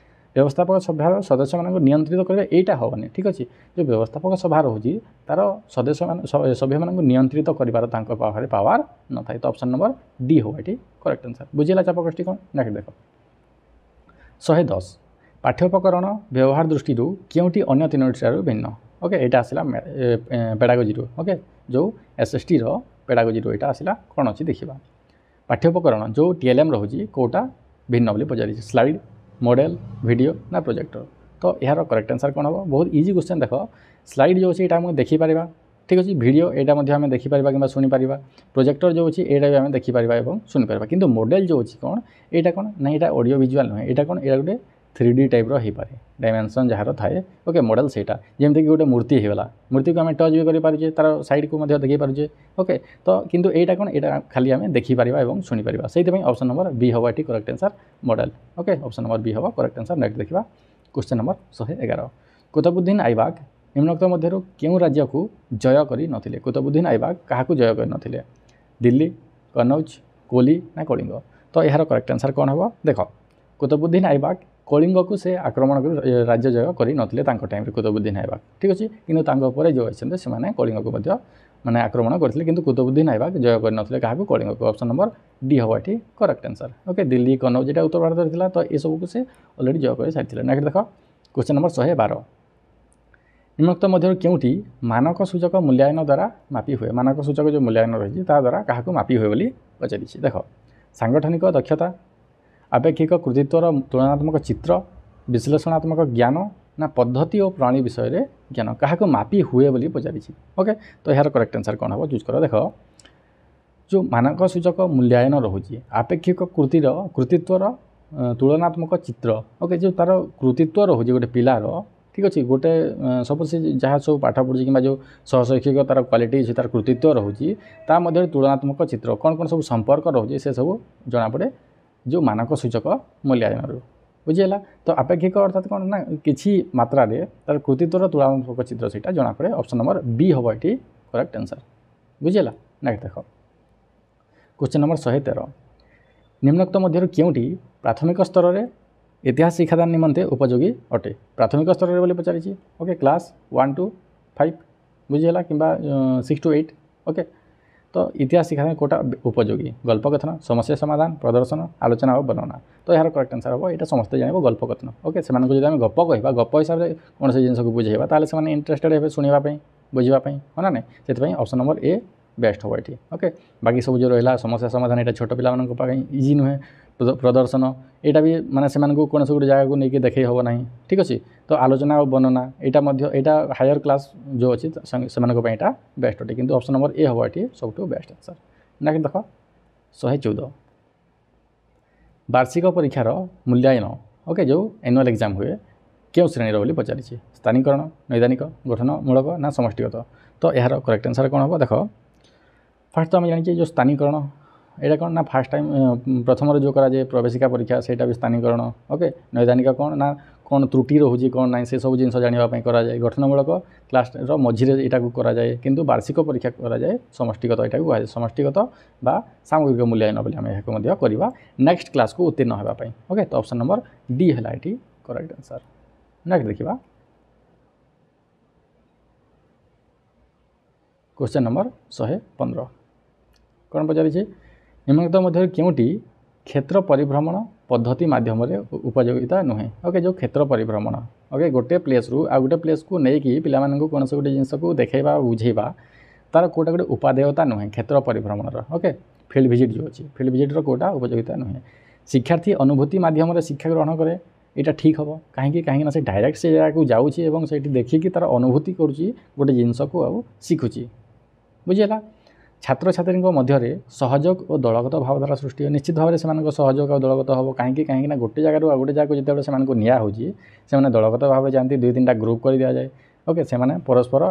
व्यवस्थापक सभार सदस्य मान नियंत्रित करेंगे यहाँ हेनी ठीक अच्छे जो व्यवस्थापक सभा रोचे तार सदस्य सभ्य मान नियंत्रित कर पावर न था तो ऑप्शन नंबर डी हो ये करेक्ट आंसर बुझेगा चाप कष्टी कौन नेक्स्ट देख 110 पाठ्योपकरण व्यवहार दृष्टि क्योंटी अन्य तीनोटी ठारू भिन्न ओके यहाँ आसला पेडागोजी ओके जो एसएसटी पेडागोजी यहाँ आसला कौन अच्छी देखा पाठ्योपकरण जो टीएलएम रोचे कौटा भिन्न बोली पचारि स्लाइड मॉडल वीडियो ना प्रोजेक्टर तो यार करेक्ट आंसर कौन हम बहुत इजी क्वेश्चन देख स्लाइड जो अच्छे यहाँ देखिपर ठीक अच्छे वीडियो यहाँ देखिपर कि शुणिपर प्रोजेक्टर जो अच्छे यहाँ भी आम देखिपर और शुणिपर किंतु मॉडल जो अच्छी कौन यहाँ कौन ना यहाँ ऑडियो विजुअल नुहे यहाँ कौन यहाँ गोटे 3D टाइप रही पारे डायमेंशन जार थाए ओके मॉडल से जमीक गोटे मूर्ति होगा मूर्ति को आम टच भी करें तार साइड को देखी पारे ओके तो किंतु यहाँ कौन यहाँ खाली आम देखिपर और शुणिपर से ऑप्शन नंबर बी हम ये correct answer model okay option number B हम करेक्ट आंसर नेक्स्ट देखा क्वेश्चन नंबर 111 कुतुबुद्दीन ऐबक निम्नोक्त मध्य क्यों राज्य को जय कर नथिले कुतुबुद्दीन ऐबक क्या जय कर नथिले दिल्ली कनौज कोली ना कलिंग तो यार करेक्ट आंसर कौन हम देख कुतुबुद्दीन ऐबक कलिंग को से आक्रमण कर राज्य जय कर नथिले टाइम कुतुबुद्दीन ऐबक ठीक अच्छे किंतु जो अच्छे से कलिंग को माने आक्रमण करते किंतु कुतुबुद्दीन ऐबक जय कर नथिले क्या कलिंग को ऑप्शन नंबर डी हम ये correct answer okay Delhi Kannauj यहाँ उत्तर भारत था तो ये सब से अलरेडी जय कर सारी नेक्स्ट देख क्वेश्चन नंबर 112 निम्नोक्त मध्य क्योंटी मानक सूचक मूल्यांकन द्वारा मापी हुए मानक सूचक जो मूल्यांकन रही द्वारा क्या मापी हुए बोली पचारि देख सांगठनिक दक्षता आपेक्षिक कृतित्वर तुलनात्मक चित्र विश्लेषणात्मक ज्ञान ना पद्धति और प्रणाली विषय रे ज्ञान क्या मापी हुए बोली पचारि ओके तो यार करेक्ट आंसर कौन हम चूज कर देख जो मानक सूचक मूल्यांकन रोचे आपेक्षिक कृतिर कृतित्वर तुलनात्मक चित्र ओके जो तार कृतित्व रोचे गोटे पिलार ठीक अच्छे गोटे सब से जहाँ सब पाठ पढ़ी कि जो सहशैक्षिक तार क्वालिटी तार कृतित्व रोचे तार तुलनात्मक चित्र कौन कौन सब संपर्क रोचे से सब जना पड़े जो मानक सूचक मूल्यांकन बुझीगला तो आपेक्षिक अर्थात कौन ना किसी मात्रा तार कृतित्वर तुलनात्मक चित्र से जना पड़े ऑप्शन नंबर बी हम ये करेक्ट आंसर बुझीगला नेक्स्ट देख क्वेश्चन नंबर 113 निम्नोक्त मध्य क्योंटी प्राथमिक स्तर में इतिहास शिक्षादान निमंते उपयोगी अटे प्राथमिक स्तर में बोली पचारि ओके क्लास 1 to 5 बुझीगला कि 6 to 8 ओके तो इतिहास शिक्षादान कोटा उपयोगी गल्पकथन समस्या समाधान प्रदर्शन आलोचना और वर्णना तो यार करेक्ट आंसर हम यहाँ समस्त जानव गल्पकथन ओके से जब गप कह गप हिसाब से कौन से जिन को बुझेगा ताले से इंटरेस्टेड हे शुणापी बुझापी है ना नहीं से ऑप्शन नंबर ए बेस्ट हम ये ओके बाकी सब जो रहा समस्या समाधान यहाँ छोट पिला इजी नुहे प्रदर्शन यहाँ भी माने से कौन से गोटे जगह को लेकिन देखे हम ना ठीक अच्छे तो आलोचना और वर्णना यहाँ हायर क्लास जो अच्छी से यहाँ बेस्ट अटे किंतु ऑप्शन नंबर ए हम ये सब बेस्ट आंसर नेक्स्ट देख 114 वार्षिक परीक्षार मूल्यांकन ओके जो एनुअल एग्जाम हुए क्यों श्रेणी बोली पचारि स्थानीकरण नैदानिक गठनमूलक ना समष्टिगत तो यार करेक्ट आंसर कौन हम देख फास्ट तो आम जानी जो स्थानीकरण यहाँ कौन ना फास्ट टाइम प्रथम जो कराए प्रवेशिका परीक्षा से भी स्थानीकरण ओके नैदानिक कौन ना कौन त्रुटि रोचे कौन ना से सब जिन जानापी कराए गठनमूलक क्लास मझीरे यहाँ कराए किंतु वार्षिक परीक्षा कराए समष्टिगत यहाँ कहुए समष्टिगत बा सामग्रिक मूल्यांकन बोली आम यहाँ करवा नेक्स्ट क्लास को उत्तीर्ण होगापी ओके तो ऑप्शन नंबर डी है ये करेक्ट आंसर नेक्स्ट देखा क्वेश्चन नंबर 115 कौन पचारि निम्नलिखित मध्य क्योंटी क्षेत्र परिभ्रमण पद्धति माध्यम उपयोगिता नुहे ओके जो क्षेत्र परिभ्रमण ओके गोटे प्लेस रु आ गोटे प्लेस को लेकिन पिला कौन से गोटे जिनस को देखा बुझेबा तार कोटा गोटे उपादेयता नुहे क्षेत्र परिभ्रमणर ओके फिल्ड विजिट जो अच्छी फिल्ड विजिटर कोटा उपयोगिता नुहे शिक्षार्थी अनुभूति माध्यम शिक्षा ग्रहण करे यहाँ ठीक हम कहीं से डायरेक्ट से जगह जाऊँगी देखिकी तार अनुभूति करुँची गोटे जिनस को आउ शिखुची बुझीगला छात्र छात्री मध्य सहयोग और दलगत भावधारा सृष्टि निश्चित भाव में से सहयोग और दलगत हम कहीं गोटे जगह गोटे जगह जो से निजी से दलगत भाव जाती 2-3टा ग्रुप कर दि जाए ओके से परस्पर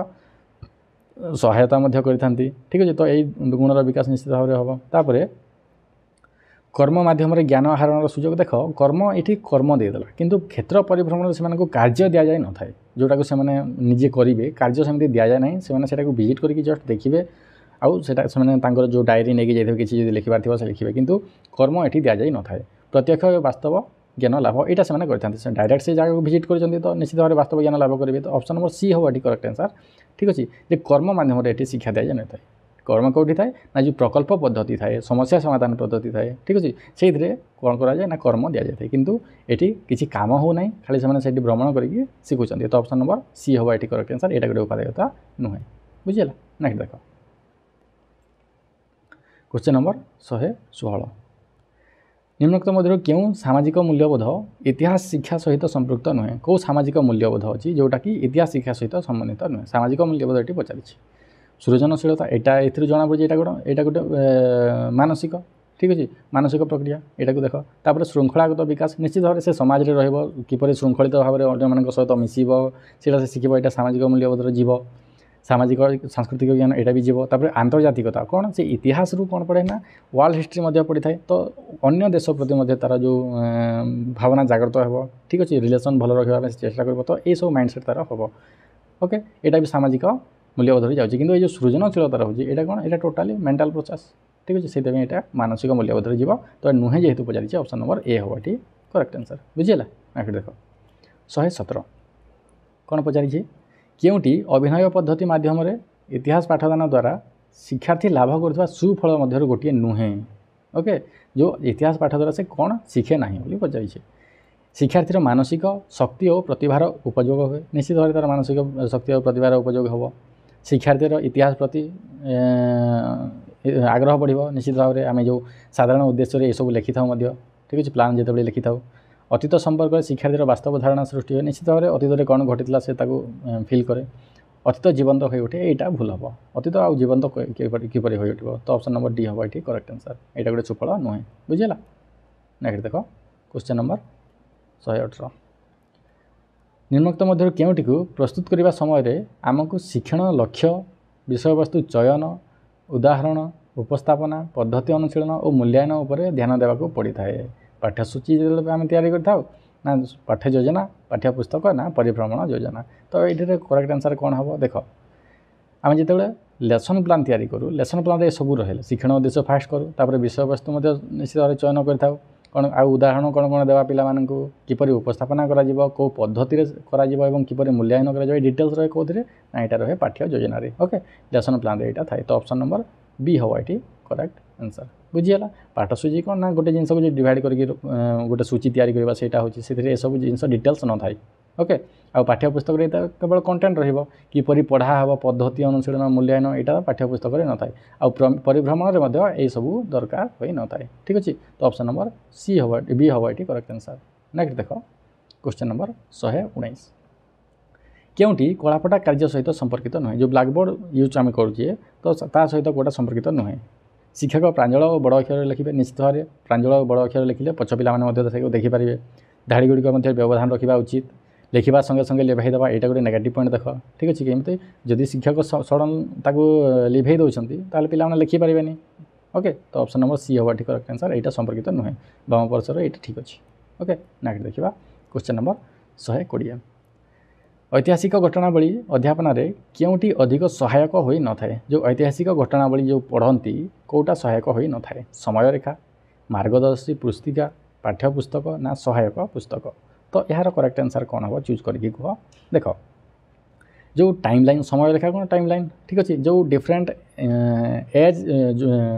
सहायता करि ठीक अच्छे तो यही गुणर विकास निश्चित भाव में हम तापर कर्म माध्यम ज्ञान आहरण सुजोग देख कर्म ये कर्म देदेला किंतु क्षेत्र परिभ्रमण से कार्य दि जाए न था जोटा से निजे करेंगे कार्य सेमती दि जाए ना से विजिट करके जस्ट देखिए आउ से जो डायरी नहीं जाइए किसी लिखबार थी लिखे किंतु कर्म ये दि जाए न था प्रत्यक्ष वास्तव ज्ञान लाभ यहाँ से डायरेक्ट से जगह विजिट कर तो निश्चित भाव में वास्तव ज्ञान लाभ करेंगे तो ऑप्शन नंबर सी हम ये करेक्ट आंसर ठीक अच्छे जे कर्म माध्यम ये शिक्षा दि जाए न था कर्म कौटी थाए ना जो प्रकल्प पद्धति थाए समस्या समाधान पद्धति थाए ठीक अच्छे से कौन कराए ना कर्म दि जाए किंतु ये किसी काम हो ना खाली से भ्रमण करके शिखुंत तो ऑप्शन नंबर सी हम ये करेक्ट आंसर यहाँ गोटे उपादेयता नुहे बुझीगला नेक्स्ट देख क्वेश्चन नंबर 116 निम्नोक्त मध्य क्यों सामाजिक मूल्यबोध इतिहास शिक्षा सहित संपृक्त नुहे कौ सामाजिक मूल्यबोध अच्छी जोटा कि इतिहास शिक्षा सहित संबंधित नुहे सामाजिक मूल्यबोध ये पचार सृजनशीलता यहाँ ए जना पड़े यहाँ गोटे मानसिक ठीक अच्छे मानसिक प्रक्रिया यहाँ को देख तापर श्रृंखलागत विकास निश्चित भाव में से समाज में रपर श्रृंखलित भाव में अन्य सहित मिसब से शिखब यहाँ सामाजिक मूल्यबोध जीव सामाजिक सांस्कृतिक ज्ञान यहाँ भी जीव तापर आंतर्जातिकता कौन से इतिहास रू कौन पड़े ना वर्ल्ड हिस्ट्री पड़ी थाए तो अन्य देश प्रति तार जो भावना जागृत हो ठीक अच्छे रिलेसन भल रखा चेष्टा कर तो ये सब माइंडसेट तार हम ओके यहाँ भी सामाजिक मूल्यबोध जाऊँगी किंतु ये जो सृजनशीलता रोचे यहाँ कौन यहाँ टोटाली मेंटल प्रोसेस ठीक अच्छे से यहाँ मानसिक मूल्यबोध जीव तो नुहे जेहेतु पचार ऑप्शन नंबर ए हम ये करेक्ट आंसर बुझीगला नेक्स्ट देख 117 कौन पचारि क्योंटी अभिनय पद्धति माध्यम इतिहास पाठदान द्वारा शिक्षार्थी लाभ कर सुफल मध्य गोटे नुहे ओके जो इतिहास पाठ द्वारा से कौन शिखे ना बोली पचार शिक्षार्थीर मानसिक शक्ति और प्रतिभार उपयोग हुए निश्चित भाव तार मानसिक शक्ति और प्रतिभार उपयोग हम शिक्षार्थीर इतिहास प्रति आग्रह बढ़ निश्चित भाव में आम जो साधारण उद्देश्य ये सब लिखि था ठीक अच्छे प्लान जो लिखि था अतीत संपर्क में शिक्षार्थीर वास्तव धारणा सृष्टि हुए निश्चित भाव में अतीत कौन घटी से फिल करे अतीत जीवंत हो उठे यहाँ भूल हम अतीत आ जीवंत किपर हो उठो तो ऑप्शन नंबर डी हम ये करेक्ट आंसर यहाँ गोटे सुफल नुहे बुझीगला नेक्स्ट देख क्वेश्चन नंबर 118 निम्नोक्त मध्य केउटी को प्रस्तुत करने समय आमको शिक्षण लक्ष्य विषयवस्तु चयन उदाहरण उपस्थापना पद्धति अनुशीलन और मूल्यांकन उपर ध्यान देवाक पड़ी थाए पाठ्यसूची जो आम तैयारी करता ना पाठ्य योजना पाठ्यपुस्तक ना परिभ्रमण योजना तो ये करेक्ट आंसर कौन हम देख आम जिते लेसन प्लान तैयारी करूँ लेसन प्लान ये सब रहे शिक्षण उद्देश्य फास्ट करूँ तापर विषय वस्तु निश्चित भाव चयन करता कौन आ उदाहरण कौन कौन देवा पिला किपरि उपस्थापना करा कौ पद्धति किपरि मूल्यांकन करा डिटेल्स रहे कौन ना यहाँ रहे पाठ्य योजना ओके लेसन प्लान यहाँ थाए तो ऑप्शन नंबर बी हम ये करेक्ट आंसर बुझीगला पाठसूची कौन ना गोटे जिन को डिवाइड करके गोटे सूची तैयारी करवा से ये सब जिन डिटेल्स न थाए ओके आ पाठ्यपुस्तक केवल कंटेंट रहीपरि पढ़ा हम पद्धति अनुशीलन मूल्यांकन यहाँ पाठ्यपुस्तक न थाए आ परिभ्रमण में यही सब दरकार हो न थाए ठीक अच्छे तो ऑप्शन नंबर सी हम बी हम ये करेक्ट आंसर नेक्स्ट देख क्वेश्चन नंबर 119 क्योंटी कलापटा कार्य सहित संपर्कित नुहे जो ब्लैकबोर्ड यूज आम करुचे तो सहित कौटा संपर्कित नुहे शिक्षक प्रांजल और बड़ अक्षर लिखे निश्चित भाव में प्रांजल और बड़ अक्षर लिखिले पछ पिला देखिपारे धाड़ी गुड़िक व्यवधान रखा उचित लिखा संगे संगे लिभाई देवा यहाँ गोटे नेगेटिव पॉइंट देख ठीक अच्छे कमी जदि शिक्षक सडन ताको लिभाई दौरान ताल पे लिखिपारे ओके तो ऑप्शन नंबर सी हम करेक्ट आंसर यहाँ संपर्कित नुहे बाम परसर ये ठीक अच्छे ओके नेक्स्ट देखा क्वेश्चन नंबर 120 ऐतिहासिक घटनावली अध्यापन क्योंटी अधिक सहायक हो न थाए जो ऐतिहासिक घटनावली जो पढ़ती कौटा सहायक हो न थाए समय रेखा मार्गदर्शी पुस्तिका पाठ्यपुस्तक ना सहायक पुस्तक तो यार करेक्ट आंसर कौन हम चूज करके कह देख जो टाइमलाइन समय रेखा कौन टाइमलाइन ठीक अच्छे जो डिफरेंट एज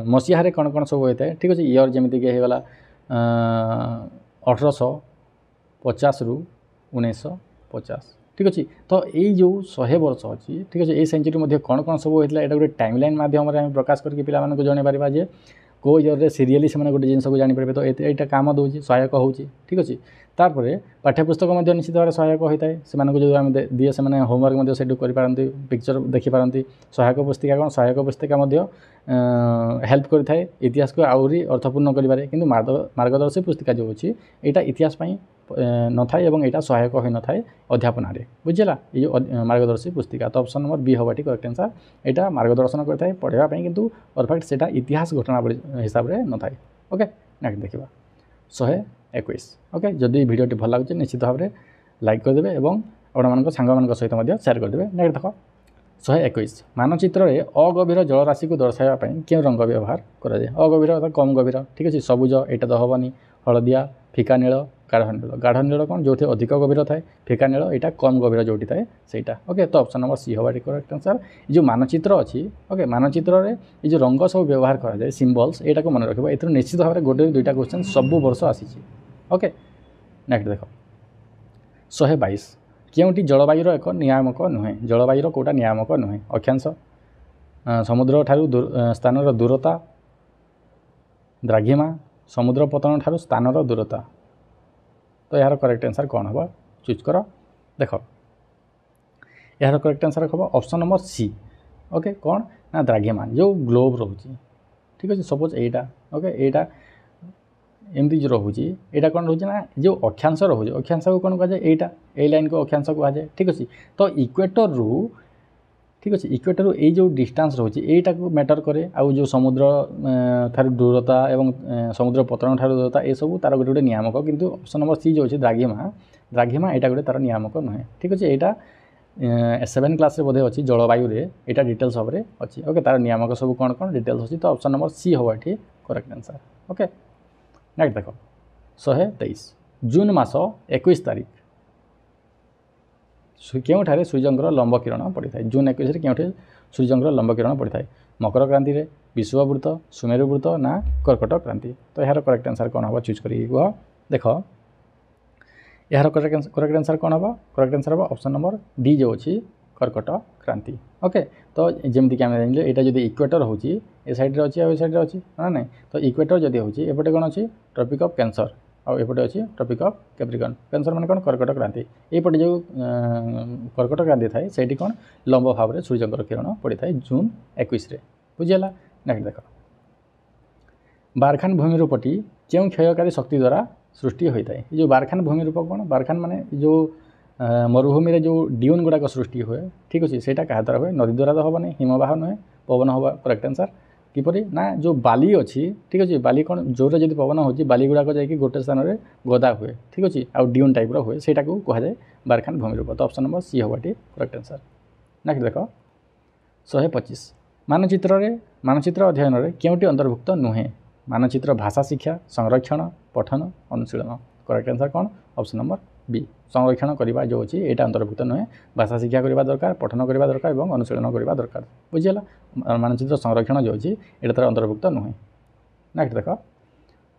मसीह कौन कौन सब होता है ठीक अच्छे इयर जमीक होगा 1850 ରୁ 1950 ठीक अच्छे। तो ये जो 100 वर्ष अच्छी ठीक अच्छे ये सेंचुरी मध्य कौन कौन सब होता है गोटे टाइमलाइन माध्यम प्रकाश करके पिलाମାନଙ୍କୁ जणै पारिबा जे को इयर्रे सीरियली से गोटे जिनस को जापर तो यहाँ कम दूसरी सहायक हो ठीक अच्छे। तापर पाठ्यपुस्तक निश्चित भाव सहायक होता है से जो आम दिए से होमवर्क से करें पिक्चर देखिपारती सहायक पुस्तिका कौन सहायक पुस्तिका हेल्प करता है इतिहास को आहरी अर्थपूर्ण करें कि मार्गदर्शी पुस्तिका जो अच्छी यहाँ इतिहास न थाए और यहाँ सहायक हो न थाए अध्यापन बुझेगा ये जो मार्गदर्शी पुस्तिका। तो ऑप्शन नंबर बी हवा करेक्ट आंसर यहाँ मार्गदर्शन करता है पढ़ाई कि परफेक्ट से इतिहास घटनावली हिसाब से न थाए। ओके नेक्स्ट देखा 121। ओके जदि भिडियोटी भल लगे निश्चित भाव में लाइक करदे और आपण सांग सहित सेयार करदे। नेक्स्ट देख 121 मानचित्र में अगभीर जलराशि को दर्शाइवाई क्यों रंग व्यवहार कराए अगभीर अर्थात कम गभीर ठीक अच्छे सबुज यहाँ तो हेनी हलदिया फिका नील गाढ़ नील कौन जो अधिक गभीर थाए फिका नील यहाँ कम गभीर जो थाए सहीटा। ओके तो ऑप्शन नंबर सी हवा करेक्ट आंसर जो मानचित्र अच्छी ओके मानचित्र में ये जो रंग सब व्यवहार कराए सिम्बल्स यहाँ को मन रखा ए निश्चित भाव में गोटे दुईटा क्वेश्चन सब वर्ष आसी। ओके नेक्स्ट देख 122 क्योंटी जलवायुर एक नियामक नुहे जलवायुर कोटा नियामक नुहे अक्षांश समुद्र ठारू स्थानर दूरता द्राघिमा समुद्र पतन ठारू स्थानर दूरता। तो यार करेक्ट आंसर कौन हम चूज कर देख यार करेक्ट आंसर हम ऑप्शन नंबर सी। ओके कौन ना द्राघिमा जो ग्लोब रोचे ठीक अच्छे सपोज यहाँ ओके यहाँ एमती जो रोचे यहाँ कौन रोचे ना जो अक्षांश रोचे अक्षांश को कौन कहुए यहाँ ये लाइन को अक्षांश कहुए ठीक अच्छे। तो इक्वेटर रु ठीक अच्छे इक्वेटर रु ये जो डिस्टेंस रोचे यहाँ को मैटर करे आउ जो समुद्र ठार दूरता एवं समुद्र पतन ठार दूरता ये सब तार गोटे नियामक किंतु ऑप्शन नंबर सी जो अच्छे द्राघिमा द्राघिमा यहाँ गोटे तार नियामक नुहे ठीक अच्छे। यहाँ 7 क्लास बोधे अच्छी जलवायु यहाँ डिटेल्स भाव में अच्छी ओके तार नियामक सब कौन कौन डिटेल्स अच्छी। तो ऑप्शन नंबर सी हवा ये करेक्ट आंसर। ओके नेक्स्ट देख 123 जून मास 21 तारीख क्योंठारे सूर्यंकर लंब किरण पड़ी था जून 21 क्योंठे सूर्यंकर लंब किरण पड़ी था मकर क्रांति रे विषुववृत्त सुमेरुवृत्त ना कर्कट क्रांति। तो यार करेक्ट आंसर कौन हम चूज कर देख यार करेक्ट आंसर कौन हम करेक्ट आंसर हम ऑप्शन नंबर डी जो अच्छी कर्कट क्रांति। ओके तो जमीक आम जान यहाँ जब इक्वेटर हो सैड्रे अच्छी आ सैड्रे अच्छी ना ना तो इक्वेटर जब होपटे कौन अच्छी ट्रॉपिक ऑफ कैंसर आउपटे अच्छी ट्रॉपिक ऑफ कैप्रिकॉर्न कैंसर मान कौन कर्कट क्रांति ये जो कर्कट क्रांति थाए से कौन लंब भाव में सूर्यंकर किरण पड़ी था जून 21 बुझीगला। नेक्स्ट देख बारखान भूमि रूपटी क्यों क्षयकारी शक्ति द्वारा सृष्टि होता है जो बारखान भूमि रूप कौन बारखान माने जो मरुभूमि जो ड्यून गुड़ाक सृष्टि हुए ठीक अच्छे से क्या द्वारा हुए नदी द्वारा तो हम नहीं हिमवाह नुहे पवन हवा करेक्ट आंसर किपरि ना जो बाली अच्छी ठीक अच्छे बाली कौन जोर जब पवन हो बाली गुड़ाक जाकि गोटे स्थान में गदा हुए ठीक अच्छे आउ ड्यून टाइप हुए से कहुए बारखान भूमि रूप। तो ऑप्शन नंबर सी हवा करेक्ट आंसर। नेक्स्ट देख 125 मानचित्र अध्ययन में क्योंटी अंतर्भुक्त नुहे मानचित्र भाषा शिक्षा संरक्षण पठन अनुशीलन करेक्ट आंसर कौन ऑप्शन नंबर बी संरक्षण करवा जो अच्छी यहाँ अंतर्भुक्त नुहे भाषा शिक्षा करवा दरकार पठन करवा दरकार और अनुशीलन करवा दरकार बुझीगला मानचित्र संरक्षण जो अच्छी यहाँ तार अंतर्भुक्त नुहे। नेक्स्ट देख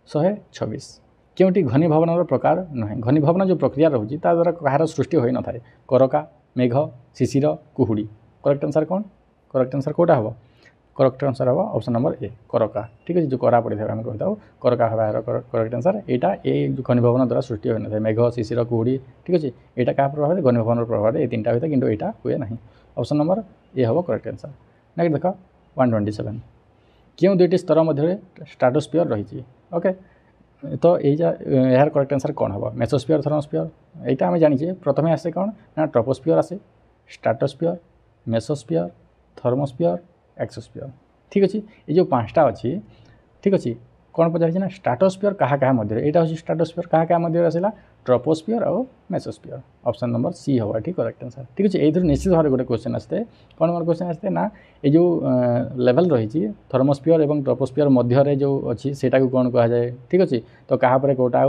126 क्योंटी घनीभवन प्रकार नुहे घनीभवन जो प्रक्रिया रोचे द्वारा कहार सृष्टि हो न था करका मेघ शिशिर कुहुड़ी करेक्ट आंसर कौन करेक्ट आंसर कौटा हम करेक्ट आंसर हम ऑप्शन नंबर ए करका ठीक है जो करा पड़ी था आम कहता करका हवा करेक्ट आंसर यहाँ ये घनीभवन द्वारा सृष्टि हो न था मेघ शिशिर कुहुड़ी ठीक अच्छे यहाँ क्या प्रभाव घनीभवन प्रभाव ये 3टा होता है कि यहाँ हुए ना ऑप्शन नंबर ए हम करेक्ट आंसर। नेक्स्ट देख 127 क्यों 2टी स्तर मध्य स्ट्राटोस्फीयर रही ओके तो यार करेक्ट आंसर कौन हम मेसोस्फीयर थर्मोस्फीयर यहाँ आम जाने प्रथम आसे कौन ना ट्रोपोस्फीयर आसे स्ट्राटोस्फीयर मेसोस्फीयर थर्मोस्फीयर एक्सोस्फीयर ठीक अच्छे ये जो 5टा अच्छी ठीक अच्छे कौन पचार ना स्ट्राटोस्फीयर क्या मध्य यहाँ हूँ स्ट्राटोस्फीयर क्या मध्य आसला ट्रोपोस्फीयर और मेसोस्फीयर ऑप्शन नंबर सी हवा करेक्ट आंसर ठीक अच्छे ये निश्चित भाव गोटे क्वेश्चन आसते कौन कौन क्वेश्चन आसते ना ये जो लेवल रही थर्मोस्फीयर और ट्रोपोस्फीयर मध्य जो अच्छी से कौन कहुए ठीक अच्छे तो क्या कौटा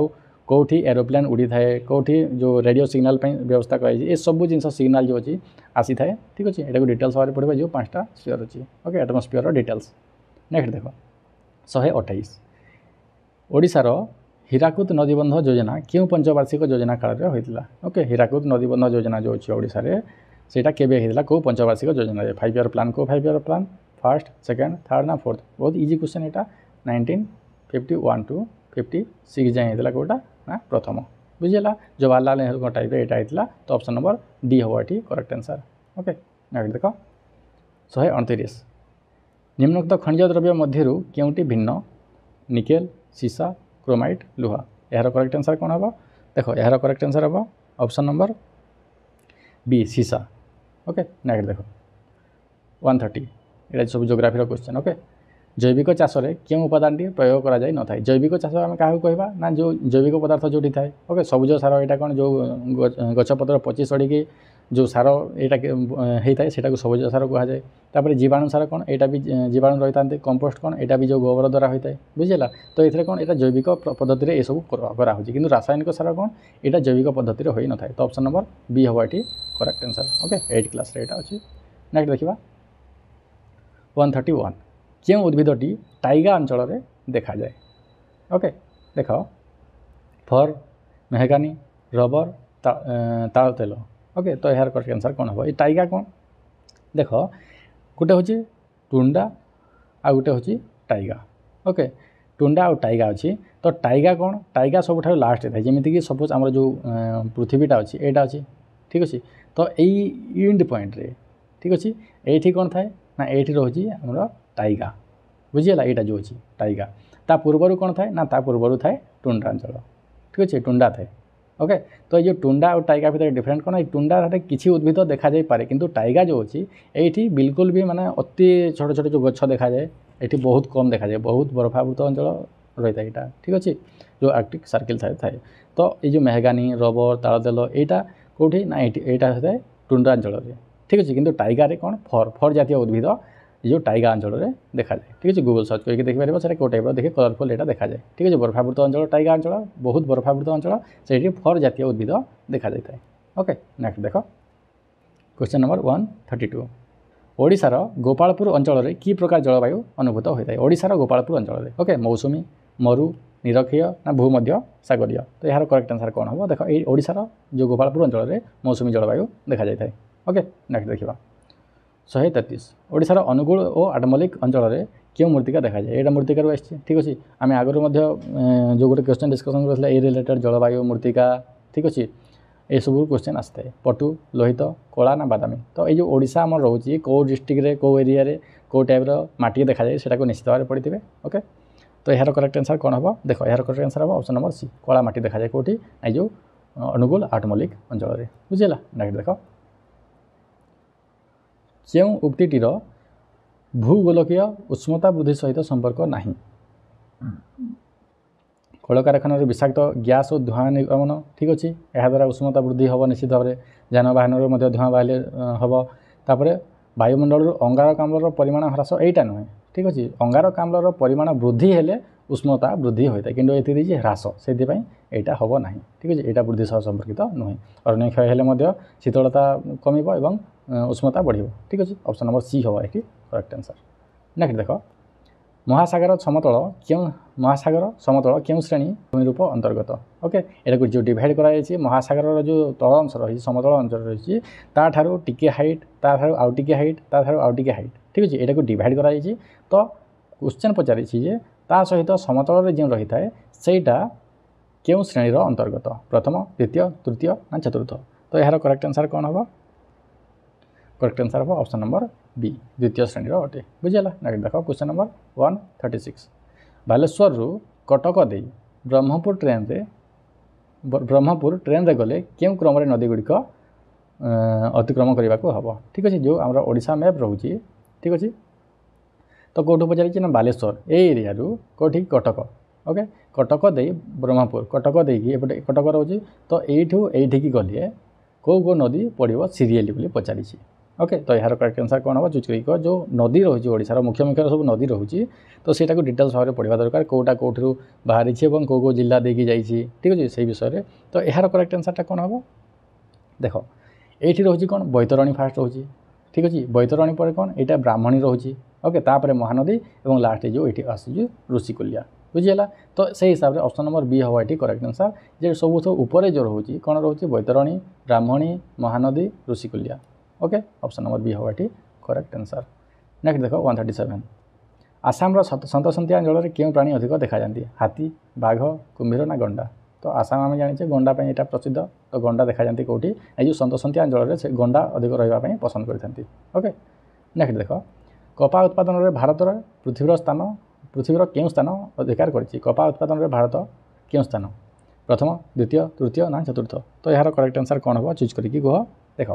कौटी एरोप्लेन उड़ी थाए कौटी जो रेडियो सिग्नल व्यवस्था कर सब जिन सिग्नल जो अच्छी आसी थाए ठीक अच्छे यहाँ डिटेल्स भाव में पढ़ा जो 5टा स्फीयर अच्छी ओके एटमोस्फीयर डिटेल्स। नेक्स्ट देख 128 ओडिशार ହୀରାକୁଦ ନଦୀବନ୍ଧ ଯୋଜନା କେଉଁ ପଞ୍ଚବାର୍ଷିକ ଯୋଜନା କାଳରେ ହୋଇଥିଲା? ଓକେ, ହୀରାକୁଦ ନଦୀବନ୍ଧ ଯୋଜନା ଯେଉଁ ଅଛି ଓଡ଼ିଶାରେ ସେଇଟା କେବେ ହେଇଥିଲା, କେଉଁ ପଞ୍ଚବାର୍ଷିକ ଯୋଜନାରେ? 5 ଇୟର୍ ପ୍ଲାନ୍, କେଉଁ 5 year plan? First, second, third ନା ଫୋର୍ଥ? ବହୁତ ଇଜି କ୍ୱେଶ୍ଚନ୍ ଏଇଟା। 1951 ଟୁ 56 ଯାଏଁ ହେଇଥିଲା କେଉଁଟା ନା ପ୍ରଥମ। ବୁଝିଲା, ଜବାହରଲାଲ ନେହେରୁଙ୍କ ଟାଇପ୍ରେ ଏଇଟା ହେଇଥିଲା। ତ ଅପସନ୍ ନମ୍ବର ଡି ହେବ ଏଠି କରେକ୍ଟ ଆନ୍ସର୍। ଓକେ, ନେକ୍ସଟ ଦେଖ 129 ନିମ୍ନୋକ୍ତ ଖଣିଜ ଦ୍ରବ୍ୟ ମଧ୍ୟରୁ କେଉଁଟି ଭିନ୍ନ? ନିକେଲ, ସୀସା, କ୍ରୋମାଇଟ୍, ଲୁହା। ଏହାର କରେକ୍ଟ ଆନ୍ସର୍ କ'ଣ ହେବ? ଦେଖ ଏହାର କରେକ୍ଟ ଆନ୍ସର୍ ହେବ ଅପସନ୍ ନମ୍ବର বি সীসা। ওকে, নেক্সট দেখ 130 এটা সব জিওগ্রাফির কোশ্চেন। ওকে, জৈবিক চাষরে কেউ উপাদানটি প্রয়োগ করা যাই নথায়? জৈবিক চাষ আমি কাহাକୁ কহবা না যে জৈবিক পদার্থ যেটি থাকে। ওকে, সবুজ সার এটা কোণ যে গছপত্র পচি সড়িকি যে সার এইটা হয়ে থাকে সেটা সবুজ সার কুহযায়। তারপরে জীবাণু সার কোণ, এটা বি জীবাণু রহি থাকে। কম্পোস্ট কোণ, এটা বি যে গোবর দ্বারা হয়ে থাকে। বুঝিলা, তো এতে কোণ এটা জৈবিক পদ্ধতিরে এসব করা হচ্ছে, কিন্তু রাসায়নিক সার কোণ এটা জৈবিক পদ্ধতিরে হয়ে নথায়। তো অপশন নম্বর বি হব এটি করেক্ট আনসার। ওকে, 8 ক্লাসে এটা আছে। নেক্সট দেখা 131 কেউ উদ্ভিদটি টাইগা অঞ্চলের দেখা যায়? ওকে, দেখ ফর, মেহগানি, রবর, তাল তেল। ওকে, তো এর করেক্ট আনসার কোণ হব? এই টাইগা কোণ? দেখ গোটে হচ্ছে টুন্ডা আর গোটে হচ্ছে টাইগা। ওকে, টুন্ডা আর টাইগা ଅଛି। তো টাইগা কোণ? টাইগা ସବୁଠାରୁ ଲାଷ୍ଟ ଥାଏ। ଯେମିତିକି ସପୋଜ୍ ଆମର ଯେଉଁ ପୃଥିବୀଟା ଅଛି ଏଇଟା ଅଛି, ଠିକ୍ ଅଛି। ତ ଏଇ ଇଣ୍ଡ ପଏଣ୍ଟରେ, ଠିକ୍ ଅଛି, ଏଇଠି କ'ଣ ଥାଏ ନା ଏଇଠି ରହୁଛି ଆମର টাইগା। ବୁଝିଗଲା, ଏଇଟା ଯେଉଁ ଅଛି টাইগା। ତା ପୂର୍ବରୁ କ'ଣ ଥାଏ ନା ତା ପୂର୍ବରୁ ଥାଏ ଟୁଣ୍ଡା ଅଞ୍ଚଳ, ଠିକ୍ ଅଛି, ଟୁଣ୍ଡା ଥାଏ। ଓକେ, ତ ଏଇ ଯେଉଁ ଟୁଣ୍ଡା ଆଉ টাইଗା ଭିତରେ ଡିଫରେଣ୍ଟ କ'ଣ? ଏଇ ଟୁଣ୍ଡାରେ କିଛି ଉଦ୍ଭିଦ ଦେଖାଯାଇପାରେ, କିନ୍ତୁ টাইଗା ଯେଉଁ ଅଛି ଏଇଠି ବିଲକୁଲ ବି ମାନେ ଅତି ଛୋଟ ଛୋଟ ଯେଉଁ ଗଛ ଦେଖାଯାଏ ଏଠି ବହୁତ କମ୍ ଦେଖାଯାଏ। ବହୁତ ବରଫାବୃତ ଅଞ୍ଚଳ ରହିଥାଏ ଏଇଟା, ଠିକ୍ ଅଛି, ଯେଉଁ ଆର୍କଟିକ୍ ସାର୍କେଲ୍ ଥାଏ। ତ ଏଇ ଯେଉଁ ମେହଗାନି, ରବର, ତାଳତେଲ ଏଇଟା କେଉଁଠି ନା এইটা ହୋଇଥାଏ ଟୁଣ୍ଡା ଅଞ୍ଚଳରେ, ଠିକ୍ ଅଛି। କିନ୍ତୁ টাইଗାରେ କ'ଣ? ଫର୍ ଜାତୀୟ ଉଦ୍ଭିଦ এই ଯେଉଁ টাইগা ଅଞ୍ଚଳରେ ଦେଖାଯାଏ, ଠିକ୍ ଅଛି। ଗୁଗଲ୍ ସର୍ଚ୍ଚ କରିକି ଦେଖିପାରିବ ସେଟା କେଉଁ ଟାଇପ୍ର ଦେଖି କଲରଫୁଲ୍ ଏଇଟା ଦେଖାଯାଏ, ଠିକ୍ ଅଛି। ବରଫାବୃତ ଅଞ୍ଚଳ টাইগା ଅଞ୍ଚଳ, ବହୁତ ବରଫାବୃତ ଅଞ୍ଚଳ, ସେଇଠି ଫର୍ ଜାତୀୟ ଉଦ୍ଭିଦ ଦେଖାଯାଇଥାଏ। ଓକେ, ନେକ୍ସଟ ଦେଖ କ୍ୱେଶ୍ଚନ୍ ନମ୍ବର 132 ଓଡ଼ିଶାର ଗୋପାଳପୁର ଅଞ୍ଚଳରେ କି ପ୍ରକାର ଜଳବାୟୁ ଅନୁଭୂତ ହୋଇଥାଏ? ଓଡ଼ିଶାର ଗୋପାଳପୁର ଅଞ୍ଚଳରେ ଓକେ, ମୌସୁମୀ, ମରୁ, ନିରକ୍ଷୀୟ ନା ଭୂମଧ୍ୟ ସାଗରୀୟ? ତ ଏହାର କରେକ୍ଟ ଆନ୍ସର୍ କ'ଣ ହେବ? ଦେଖ ଏଇ ଓଡ଼ିଶାର ଯେଉଁ ଗୋପାଳପୁର ଅଞ୍ଚଳରେ ମୌସୁମୀ ଜଳବାୟୁ ଦେଖାଯାଇଥାଏ। ଓକେ, ନେକ୍ସଟ ଦେଖିବା 133 ଓଡ଼ିଶାର ଅନୁଗୁଳ ଓ ଆଠମଲ୍ଲିକ ଅଞ୍ଚଳରେ କେଉଁ ମୃତ୍ତିକା ଦେଖାଯାଏ? ଏଇଟା ମୃତ୍ତିକାରୁ ଆସିଛି, ଠିକ୍ ଅଛି। ଆମେ ଆଗରୁ ମଧ୍ୟ ଯେଉଁ ଗୋଟେ କ୍ୱେଶ୍ଚନ୍ ଡିସ୍କସନ୍ କରିଥିଲା ଏଇ ରିଲେଟେଡ୍ ଜଳବାୟୁ, ମୃତ୍ତିକା, ଠିକ୍ ଅଛି, ଏସବୁ କ୍ୱେଶ୍ଚନ୍ ଆସିଥାଏ। ପଟୁ, ଲୋହିତ, କଳା ନା ବାଦାମୀ? ତ ଏଇ ଯେଉଁ ଓଡ଼ିଶା ଆମର ରହୁଛି କେଉଁ ଡିଷ୍ଟ୍ରିକ୍ଟରେ କେଉଁ ଏରିଆରେ କେଉଁ ଟାଇପ୍ର ମାଟି ଦେଖାଯାଏ ସେଟାକୁ ନିଶ୍ଚିତ ଭାବରେ ପଢ଼ିଥିବେ। ଓକେ, ତ ଏହାର କରେକ୍ଟ ଆନ୍ସର୍ କ'ଣ ହେବ? ଦେଖ ଏହାର କରେକ୍ଟ ଆନ୍ସର୍ ହେବ ଅପସନ୍ ନମ୍ବର ସି, କଳା ମାଟି ଦେଖାଯାଏ କେଉଁଠି? ଏଇ ଯେଉଁ ଅନୁଗୁଳ ଆଠମଲ୍ଲିକ ଅଞ୍ଚଳରେ। ବୁଝିଲା, ନେକ୍ସଟ ଦେଖ କେଉଁ ଉକ୍ତିଟିର ଭୂଗୋଳକୀୟ ଉଷ୍ଣତା ବୃଦ୍ଧି ସହିତ ସମ୍ପର୍କ ନାହିଁ? କଳକାରଖାନାରୁ ବିଷାକ୍ତ ଗ୍ୟାସ୍ ଓ ଧୂଆଁ ନିର୍ଗମନ, ଠିକ୍ ଅଛି, ଏହାଦ୍ୱାରା ଉଷ୍ଣତା ବୃଦ୍ଧି ହେବ ନିଶ୍ଚିତ ଭାବରେ। ଯାନବାହନରୁ ମଧ୍ୟ ଧୂଆଁ ବାହାରିଲେ ହେବ। ତାପରେ ବାୟୁମଣ୍ଡଳରୁ ଅଙ୍ଗାରକାମ୍ଳର ପରିମାଣ ହ୍ରାସ, ଏଇଟା ନୁହେଁ, ଠିକ୍ ଅଛି। ଅଙ୍ଗାରକାମ୍ଳର ପରିମାଣ ବୃଦ୍ଧି ହେଲେ ଉଷ୍ଣତା ବୃଦ୍ଧି ହୋଇଥାଏ, କିନ୍ତୁ ଏଠି ଦେଇଛି ହ୍ରାସ, ସେଥିପାଇଁ ଏଇଟା ହେବ ନାହିଁ, ଠିକ୍ ଅଛି। ଏଇଟା ବୃଦ୍ଧି ସହ ସମ୍ପର୍କିତ ନୁହେଁ। ଅରଣ୍ୟ କ୍ଷୟ ହେଲେ ମଧ୍ୟ ଶୀତଳତା କମିବ ଏବଂ ଉଷ୍ଣତା ବଢ଼ିବ, ଠିକ୍ ଅଛି। ଅପସନ୍ ନମ୍ବର ସି ହେବ ଏଠି କରେକ୍ଟ ଆନ୍ସର୍। ନେକ୍ସଟ ଦେଖ ମହାସାଗର ସମତଳ କେଉଁ ଶ୍ରେଣୀ ଭୂମିରୂପ ଅନ୍ତର୍ଗତ? ଓକେ, ଏଟାକୁ ଯେଉଁ ଡିଭାଇଡ଼ କରାଯାଇଛି ମହାସାଗରର ଯେଉଁ ତଳ ଅଂଶ ରହିଛି, ସମତଳ ଅଞ୍ଚଳ ରହିଛି, ତାଠାରୁ ଟିକେ ହାଇଟ୍, ତାଠାରୁ ଆଉ ଟିକେ ହାଇଟ୍, ତାଠାରୁ ଆଉ ଟିକେ ହାଇଟ୍, ଠିକ୍ ଅଛି, ଏଟାକୁ ଡିଭାଇଡ଼ କରାଯାଇଛି। ତ କ୍ୱେଶ୍ଚନ୍ ପଚାରିଛି ଯେ ତା ସହିତ ସମତଳରେ ଯେଉଁ ରହିଥାଏ ସେଇଟା କେଉଁ ଶ୍ରେଣୀର ଅନ୍ତର୍ଗତ? ପ୍ରଥମ, ଦ୍ୱିତୀୟ, ତୃତୀୟ ନା ଚତୁର୍ଥ? ତ ଏହାର କରେକ୍ଟ ଆନ୍ସର୍ କ'ଣ ହେବ? କରେକ୍ଟ ଆନ୍ସର୍ ହେବ ଅପସନ୍ ନମ୍ବର বি, ଦ୍ୱିତୀୟ ଶ୍ରେଣୀର ଅଟେ। ବୁଝିଗଲା, ନେକ୍ସଟ ଦେଖ କ୍ୱେଶ୍ଚନ୍ ନମ୍ବର 136 ବାଲେଶ୍ୱରରୁ କଟକ ଦେଇ ବ୍ରହ୍ମପୁର ଟ୍ରେନ୍ରେ ଗଲେ କେଉଁ କ୍ରମରେ ନଦୀଗୁଡ଼ିକ ଅତିକ୍ରମ କରିବାକୁ ହେବ? ଠିକ୍ ଅଛି, ଯେଉଁ ଆମର ଓଡ଼ିଶା ମ୍ୟାପ୍ ରହୁଛି, ଠିକ୍ ଅଛି। ତ କେଉଁଠୁ ପଚାରିଛି ନା ବାଲେଶ୍ୱର ଏଇ ଏରିଆରୁ କେଉଁଠି? କଟକ। ଓକେ, କଟକ ଦେଇ ବ୍ରହ୍ମପୁର, କଟକ ଦେଇକି ଏପଟେ କଟକ ରହୁଛି। ତ ଏଇଠୁ ଏଇଠିକି ଗଲେ କେଉଁ ନଦୀ ପଡ଼ିବ ସିରିଏଲି ବୋଲି ପଚାରିଛି। ଓକେ, ତ ଏହାର କରେକ୍ଟ ଆନ୍ସର୍ କ'ଣ ହେବ? ଚୁଜ୍ କରିକ ଯେଉଁ ନଦୀ ରହୁଛି ଓଡ଼ିଶାର ମୁଖ୍ୟ ସବୁ ନଦୀ ରହୁଛି, ତ ସେଇଟାକୁ ଡିଟେଲ୍ସ ଭାବରେ ପଢ଼ିବା ଦରକାର। କେଉଁଟା କେଉଁଠାରୁ ବାହାରିଛି ଏବଂ କେଉଁ ଜିଲ୍ଲା ଦେଇକି ଯାଇଛି, ଠିକ୍ ଅଛି, ସେଇ ବିଷୟରେ। ତ ଏହାର କରେକ୍ଟ ଆନ୍ସର୍ଟା କ'ଣ ହେବ? ଦେଖ ଏଇଠି ରହୁଛି କ'ଣ? ବୈତରଣୀ ଫାଷ୍ଟ ରହୁଛି, ଠିକ୍ ଅଛି। ବୈତରଣୀ ପରେ କ'ଣ? ଏଇଟା ବ୍ରାହ୍ମଣୀ ରହୁଛି। ଓକେ, ତାପରେ ମହାନଦୀ ଏବଂ ଲାଷ୍ଟ ଯେଉଁ ଏଇଠି ଆସୁଛି ଋଷିକୁଲ୍ୟା। बुझीगला। तो से हिसाब से ऑप्शन नंबर बी हवा ये करेक्ट आंसर। जे सब ऊपर जो रोचे कौन रोचे Baitarani, Brahmani, Mahanadi, Rushikulya. Okay option number B हवा ये करेक्ट आंसर। नेक्स्ट देख 137 आसाम सतसंतिया अंचल क्यों प्राणी अधिक देखा जाती हाथी, बाघ, कुम्भीर ना गंडा। तो आसाम आम जाने गंडा यहाँ प्रसिद्ध। तो गंडा देखा जाती कौटी ये सतसंतिया अंचल से गंडा अधिक रही पसंद करते। ओके नेक्स्ट देख कपा उत्पादन में भारतर पृथ्वीर क्यों स्थान अधिकार कर कपा उत्पादन में भारत क्यों स्थान प्रथम, द्वितीय, तृतीय ना चतुर्थ। तो यार करेक्ट आंसर कौन हम चूज करके कह देख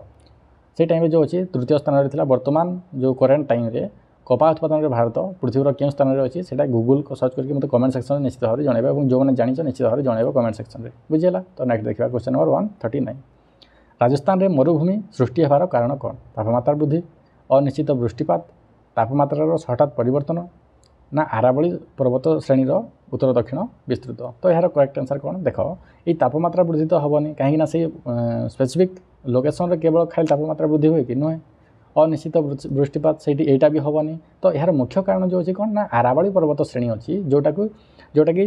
से टाइम जो अच्छी तृतीय स्थान में बर्तमान जो करेन्ट टाइम रे कपा उत्पादन में भारत पृथ्वीर क्यों स्थान में अच्छी से गूगल को सर्च करके मतलब कमेंट सेक्शन में निश्चित भाव में जनइबा और जो मैंने जानी निश्चित भाव में जनइब कमेंट सेक्शन में बुझीगला। तो नेक्स्ट देखा क्वेश्चन नंबर 139 राजस्थान में मरुभूमि सृष्टि होवार कारण कौन तापमात्रा वृद्धि, अनिश्चित वृष्टिपात, तापमात्रार हठात परिवर्तन ना आरावली पर्वत श्रेणीर उत्तर दक्षिण विस्तृत। तो यार करेक्ट आंसर कौन देख ये तापमात्रा वृद्धि तो हेनी कहीं से स्पेसिफिक लोकेशन केवल खाली तापमात्रा वृद्धि हुए कि नुहे, अनिश्चित वृष्टिपात से यहाँ भी हेनी। तो यार मुख्य कारण जो अच्छी कौन ना आरावली पर्वत श्रेणी अच्छी जोटा कि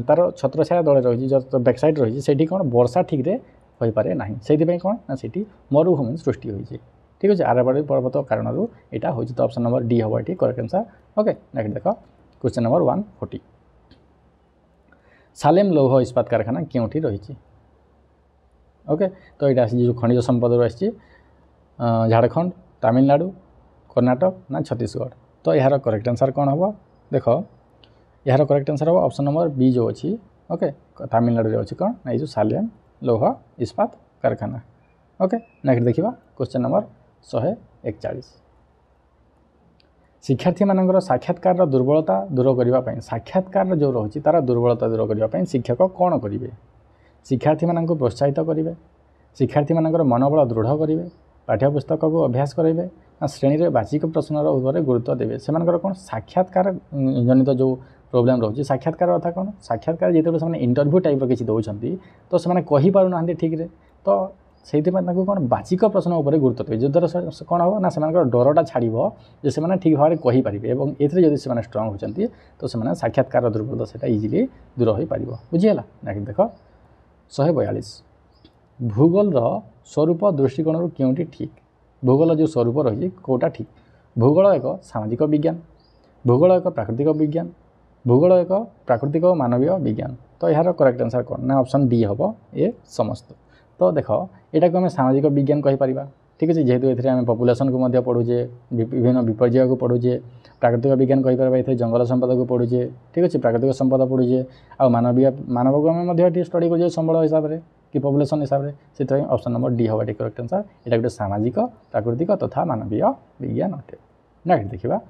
तार छत्रछाया दल रही जो बैकसाइड रही से कौन वर्षा ठीक से हो पारे ना से कौन ना से मरुभूमि सृष्टि होती। ठीक अच्छे आरावली पर्वत कारण यहाँ हूँ। तो ऑप्शन नंबर डी हम ये करेक्ट आंसर। ओके नेक्स्ट देख क्वेश्चन नंबर 140 सालेम लौह इस्पात कारखाना क्योंठी रही। ओके तो यहाँ जो खनिज संपद आसी झारखंड, तमिलनाडु, कर्नाटक ना छत्तीसगढ़। तो यार करेक्ट आंसर कौन हम देख यार करेक्ट आंसर हम ऑप्शन नंबर बी जो अच्छी। ओके तमिलनाडु अच्छी कौन ना जो सालेम लौह इस्पात कारखाना। ओके नेक्स्ट देखा क्वेश्चन नंबर 141 शिक्षार्थी मानकर साक्षात्कार दुर्बलता दूर करने साक्षात्कार जो रही तार दुर्बलता दूर करने शिक्षक कौन करेंगे शिक्षार्थी मान प्रोत्साहित करेंगे, शिक्षार्थी मानकर मनोबल दृढ़ करेंगे, पाठ्यपुस्तक को अभ्यास करेंगे ना श्रेणी में बाचिक प्रश्नर उपर गुरुत्व देवे से कौन साक्षात्कार जनित जो प्रोब्लेम रोचे साक्षात्कार अर्थ कौन साक्षात्कार जिते से इंटरव्यू टाइप किसी दौरान तो से कहीपर ना ठीक है। तो से कौन बाचिक प्रश्न उपर गुरुत्व देवे जद्वारा कौन हम ना से डरटा छाड़ से ठीक भाव में कहींपारे और ये जब से स्ट्रंग होती तो से साक्षात्कार दुर्बलता से इजिली दूर हो पार बुझीगला। नेक्स्ट देख 142 भूगोल स्वरूप दृष्टिकोण क्योंटी ठीक भूगोल जो स्वरूप रही कौटा ठीक भूगोल एक सामाजिक विज्ञान, भूगोल एक प्राकृतिक विज्ञान, भूगोल एक प्राकृतिक मानवीय विज्ञान। तो यार करेक्ट आंसर कौन ना ऑप्शन डी हम ये समस्त। तो देख यहाँ को आम सामाजिक विज्ञान कहीपर ठीक अच्छे जेहेतु ये पपुलेसन को पढ़ुचे विभिन्न विपर्य को पढ़ुचे, प्राकृतिक विज्ञान कहीपर ये जंगल संपद को पढ़ुचे ठीक अच्छे प्राकृतिक संपद पढ़ुचे आ मानव को आम स्टडी कर संबल हिसाब से कि पपुलेसन हिसाब से ऑप्शन नंबर डी हम करेक्ट आंसर। यहाँ गोटे सामाजिक प्राकृतिक तथा मानवीय विज्ञान अटे। नेक्स्ट देखा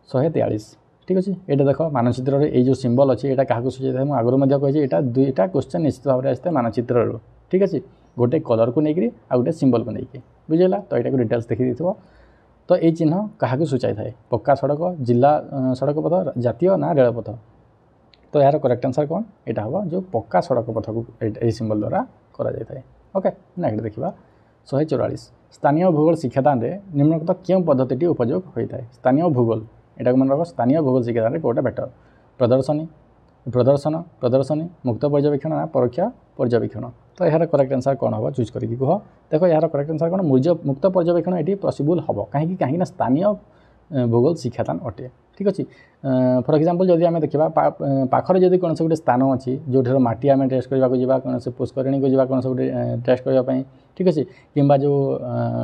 143 ठीक अच्छे ये देख मानचित्र ये जो सिंबल अच्छे यहाँ क्या सूचाई मुझे आगुरी कही यहाँ दुईटा क्वेश्चन निश्चित भाव में आसता है मानचित्र ठीक अच्छे गोटे कलर को लेकर आ गोटे सिंबल को लेकिन बुझेगा। तो यहाँ को डिटेल्स देखी दी तो ये चिन्ह क्या सूचाई थाए पक्का सड़क, जिला सड़क पथ, जातीय ना रेलपथ। तो यार करेक्ट आंसर कौन यहाँ हम जो पक्का सड़क पथ को यही सिंबल द्वारा कराए। ओके नेक्स्ट देखा 144 स्थानीय भूगोल शिक्षादान में निम्नलिखित क्यों पद्धति उपयोग होता है स्थानीय भूगोल यहाँ को मन रख स्थानीय भूगोल शिक्षादान में कौटा बेटर प्रदर्शनी मुक्त पर्यवेक्षण ना परोक्ष पर्यवेक्षण। तो यार करेक्ट आंसर कौन हम चूज करके कह देख यार करेक्ट आंसर कौन मुक्त पर्यवेक्षण ये पॉसिबल हम कहीं स्थानीय भूगोल शिक्षादान अटे ठीक अच्छे। फॉर एग्जांपल जदि आम देखा पाखर जदि कौन से गोटे स्थान अच्छी जो माटी आम टेस्ट करने कौन से पुष्करिणी को जा कौन से गोटे टेस्ट करने ठीक अच्छे कि जो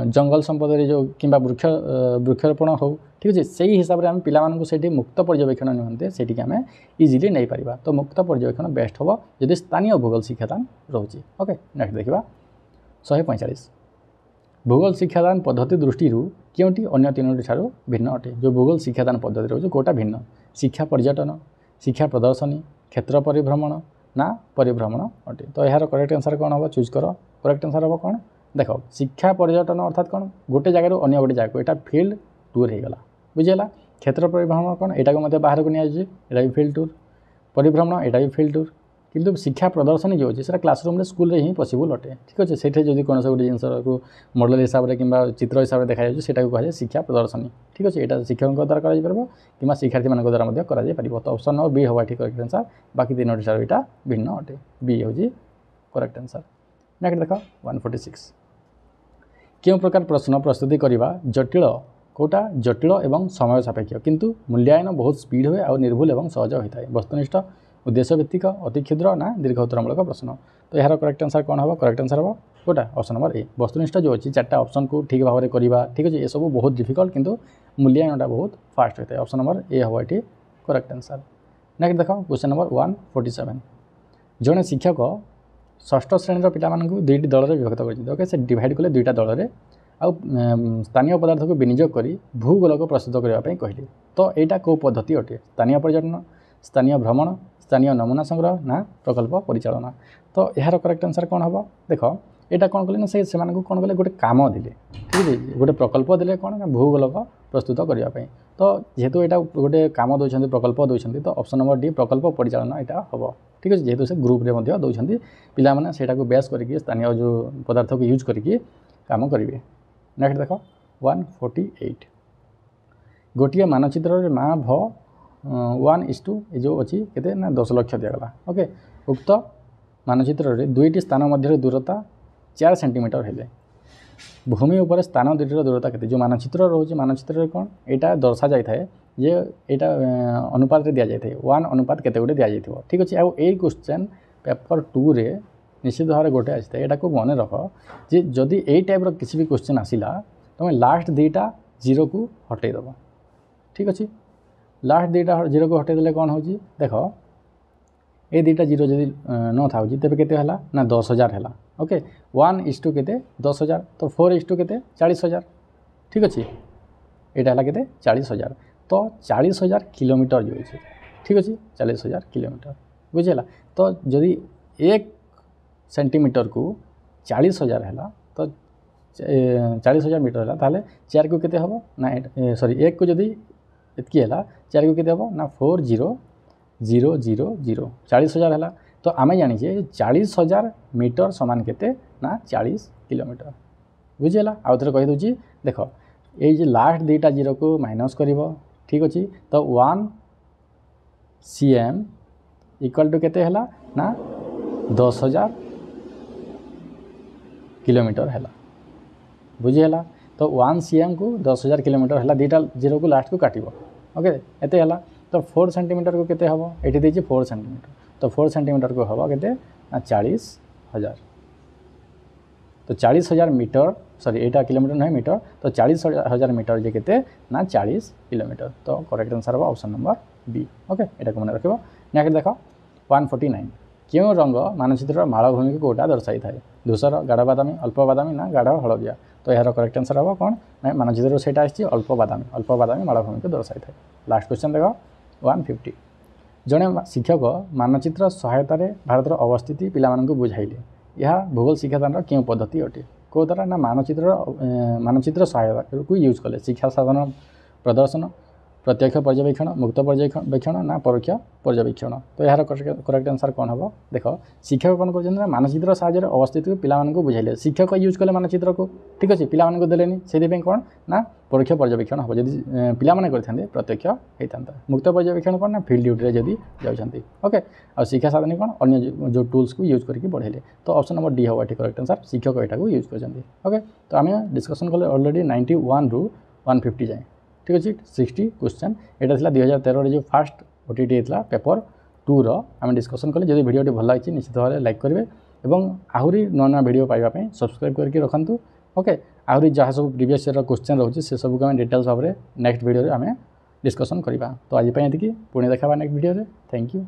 जंगल संपद जो कि वृक्षरोपण हो ठीक अच्छे से हिसाब से आम पे मुक्त पर्यवेक्षण निमंते से आम इजिली नहीं पार। तो मुक्त पर्यवेक्षण बेस्ट हम जदि स्थानीय भूगोल शिक्षादान रोचे। ओके नेक्स्ट देखा 145 भूगोल शिक्षादान पद्धति दृष्टि क्योंटी अन्य तीनोटी ठारू भिन्न अटे जो भूगोल शिक्षादान पद्धति रोचे कौटा भिन्न शिक्षा पर्यटन, शिक्षा प्रदर्शनी, क्षेत्र परिभ्रमण ना परिभ्रमण अटे। तो यार करेक्ट आंसर कौन हम चूज कर करेक्ट आंसर हम कौन देख शिक्षा पर्यटन अर्थात कौन गोटे जगार अन्य गोटे जगह यहाँ फिल्ड टूर होगा बुझीगला। क्षेत्र परिभ्रमण कौन यहाँ को बाहर को नहीं यहाँ भी फिल्ड टूर, परिभ्रमण यहाँ भी फिल्ड टूर, किंतु शिक्षा प्रदर्शनी जो अच्छे क्लासरूम रे स्कूल रे ही पॉसिबल अटे ठीक अच्छे से जब कौन गोटे जिनस को मॉडल हिसाब से कि चित्र हिसाब से देखा जाए कहुए शिक्षा प्रदर्शनी ठीक अच्छे यहाँ शिक्षकों द्वारा कि शिक्षार्थी मान द्वारा कर तो ऑप्शन नंबर बी हवा ठीक करेक्ट आंसर बाकी तीन यहाँ भिन्न अटे बी हूँ करेक्ट आंसर। नेक्स्ट देख 146 क्यों प्रकार प्रश्न प्रस्तुति करवा जटिल कौटा जटिल एवं समय सापेक्ष किंतु मूल्यांकन बहुत स्पीड हुए और निर्भुल एवं सहज होता है वस्तुनिष्ठ उद्देश्य भित्तिक अति क्षुद्र ना दीर्घ उत्तरमूलक प्रश्न तो यार करेक्ट आंसर कौन हम करेक्ट आंसर हम कौटा ऑप्शन नंबर ए वस्तुनिष्ठ जो अच्छी चार्टा ऑप्शन को ठीक भाव में करवा ठीक अच्छे ये सब बहुत डिफिकल्ट किंतु मूल्यांकन बहुत फास्ट होता है ऑप्शन नंबर ए हम ये करेक्ट आंसर। नेक्स्ट देख क्वेश्चन नंबर 147 जड़े शिक्षक षष्ठ श्रेणी पिलाମାନଙ୍କୁ दुईटी दल में विभक्त कर ओके से डिवाइड कले दुईटा दल में आउ स्थानीय पदार्थ को विनियोग कर भूगोल को प्रस्तुत करने कहली तो यहाँ कौ पद्धति अटे स्थानीय पर्यटन स्थानीय भ्रमण स्थानीय नमूना संग्रह ना प्रकल्प परिचालना तो यार करेक्ट आंसर कौन हम देख यहाँ कौन कले ना से कौन कले गोटे कम देले ठीक है गोटे प्रकल्प देले कौन ना भूगोल को प्रस्तुत करने तो जेहेतु यहाँ गोटे कम दौरान प्रकल्प दौरान तो ऑप्शन नंबर डी प्रकल्प परिचालना यहाँ हम ठीक अच्छे जेहेतु से ग्रुप रे दौरान पिलाने से बेस करके स्थानीय जो पदार्थ को यूज करके काम करेंगे। नेक्स्ट देख 148 गोटे मानचित्र माँ भ 1:2 जो अच्छी केते ना 10 लाख दिगला ओके उक्त मानचित्र रे दुईटी स्थान मध्य दूरता 4 सेंटीमीटर हेले भूमि उपर स्थान दुईटर दूरता केते जो मानचित्र रोचे मानचित्र कौन यहाँ दर्शा जाए ये यहाँ अनुपात दि जाए 1 अनुपात केते गोटे दि जाए ठीक अच्छे आउ यही क्वेश्चन पेपर 2 रे निश्चित भाव में गोटे आए यहाँ को मन रख जे जदि यही टाइप किसी भी क्वेश्चन आसला तुम लास्ट दुईटा जीरो को हटईदेव ठीक अच्छे लास्ट दुईटा जीरो को हटईदे कौन हो देख ये दुईटा जीरो जदि न था तेज के ना 10,000 है ओके 1:2 के 10,000 तो 4:2 के 40,000 ठीक अच्छे यहाँ है के 40,000 तो 40,000 किलोमीटर जो है ठीक अच्छे 40,000 किलोमीटर बुझेगा तो जदि 1 सेंटीमीटर को 40,000 है तो 40,000 मीटर है ताले 4 को केते हम ना सॉरी 1 को जदि इतकी है 4 को केते हम ना 4,000,000 40,000 है तो आम जाचे 40,000 मीटर समान केते ना 40 किलोमीटर बुझेगा आउ थे कहीदे देख ये लास्ट दुईटा जीरो को माइनस कर ठीक अच्छे तो 1 cm इक्वल टू केते है ना 10,000 किलोमीटर है बुझीगला तो 1 cm को 10,000 किलोमीटर है दुईटा जीरो को लास्ट को काटो ओके एत है तो 4 सेंटीमीटर को केते हम ये देती 4 सेंटीमीटर तो 4 सेंटीमीटर को हम के 40,000 तो 40,000 मीटर सॉरी यहाँ किलोमीटर नहीं मीटर तो 40,000 मीटर जे केते ना 40 किलोमीटर तो करेक्ट आंसर हम ऑप्शन नंबर बी ओके यहाँ को मन रख। नेक्स्ट देख 149 क्यों रंग मानचित्र मालभूमि को कौटा दर्शाई थाए धूसर गाढ़ बादामी अल्प बादामी ना गाढ़ हलदिया तो यार करेक्ट आंसर हम कौन ना मानचित्र से अल्प बादामी मालभूमि को दर्शाई थाए। लास्ट क्वेश्चन देख 150 जड़े शिक्षक मानचित्र सहायता भारतर अवस्थिति पिलामानंकु बुझाइले यह भूगोल शिक्षादान क्यों पद्धति अटे कौ द्वारा ना मानचित्र सहायता को यूज कले शिक्षा साधन प्रदर्शन प्रत्यक्ष पर्यवेक्षण मुक्त पर्यवेक्षण ना परोक्ष पर्यवेक्षण तो यार करेक्ट आंसर कौन हम देख शिक्षक कौन कर मानचित्र साहाय्य अवस्थित पिलामानंकु बुझाइले शिक्षक यूज कले मानचित्र को ठीक अच्छे पिलामानंकु देलेनी से कौन ना परोक्ष पर्यवेक्षण हम जदि पिलामाने करते प्रत्यक्ष होता मुक्त पर्यवेक्षण कौन ना फील्ड ड्यूटी जदि जाऊँगी ओके आ शिक्षा साधन कौन अन्य जो टूल्स को यूज करके बढ़ेले तो ऑप्शन नंबर डी हम ये करेक्ट आंसर शिक्षक यहाँ यूज कर ओके तो आम डिस्कसन कले ऑलरेडी 91 रु 150 जाए ठीक अच्छे 60 क्वेश्चन यहाँ था 2013 जो फास्ट ओटीटी होता पेपर 2 आम डिस्कसन कले जब वीडियो भल लगी निश्चित भाव में लाइक करेंगे और आहरी नुआ वीडियो पाइबापी सब्सक्राइब करके रखु ओके आहरी जहाँ सब प्रीवियस ईयर क्वेश्चन रोचे से सबको आम डिटेल्स भाव में नेक्स्ट वीडियो आम डिस्कसन करवा तो आज ये पुणी देखा नेक्स्ट वीडियो थैंक यू।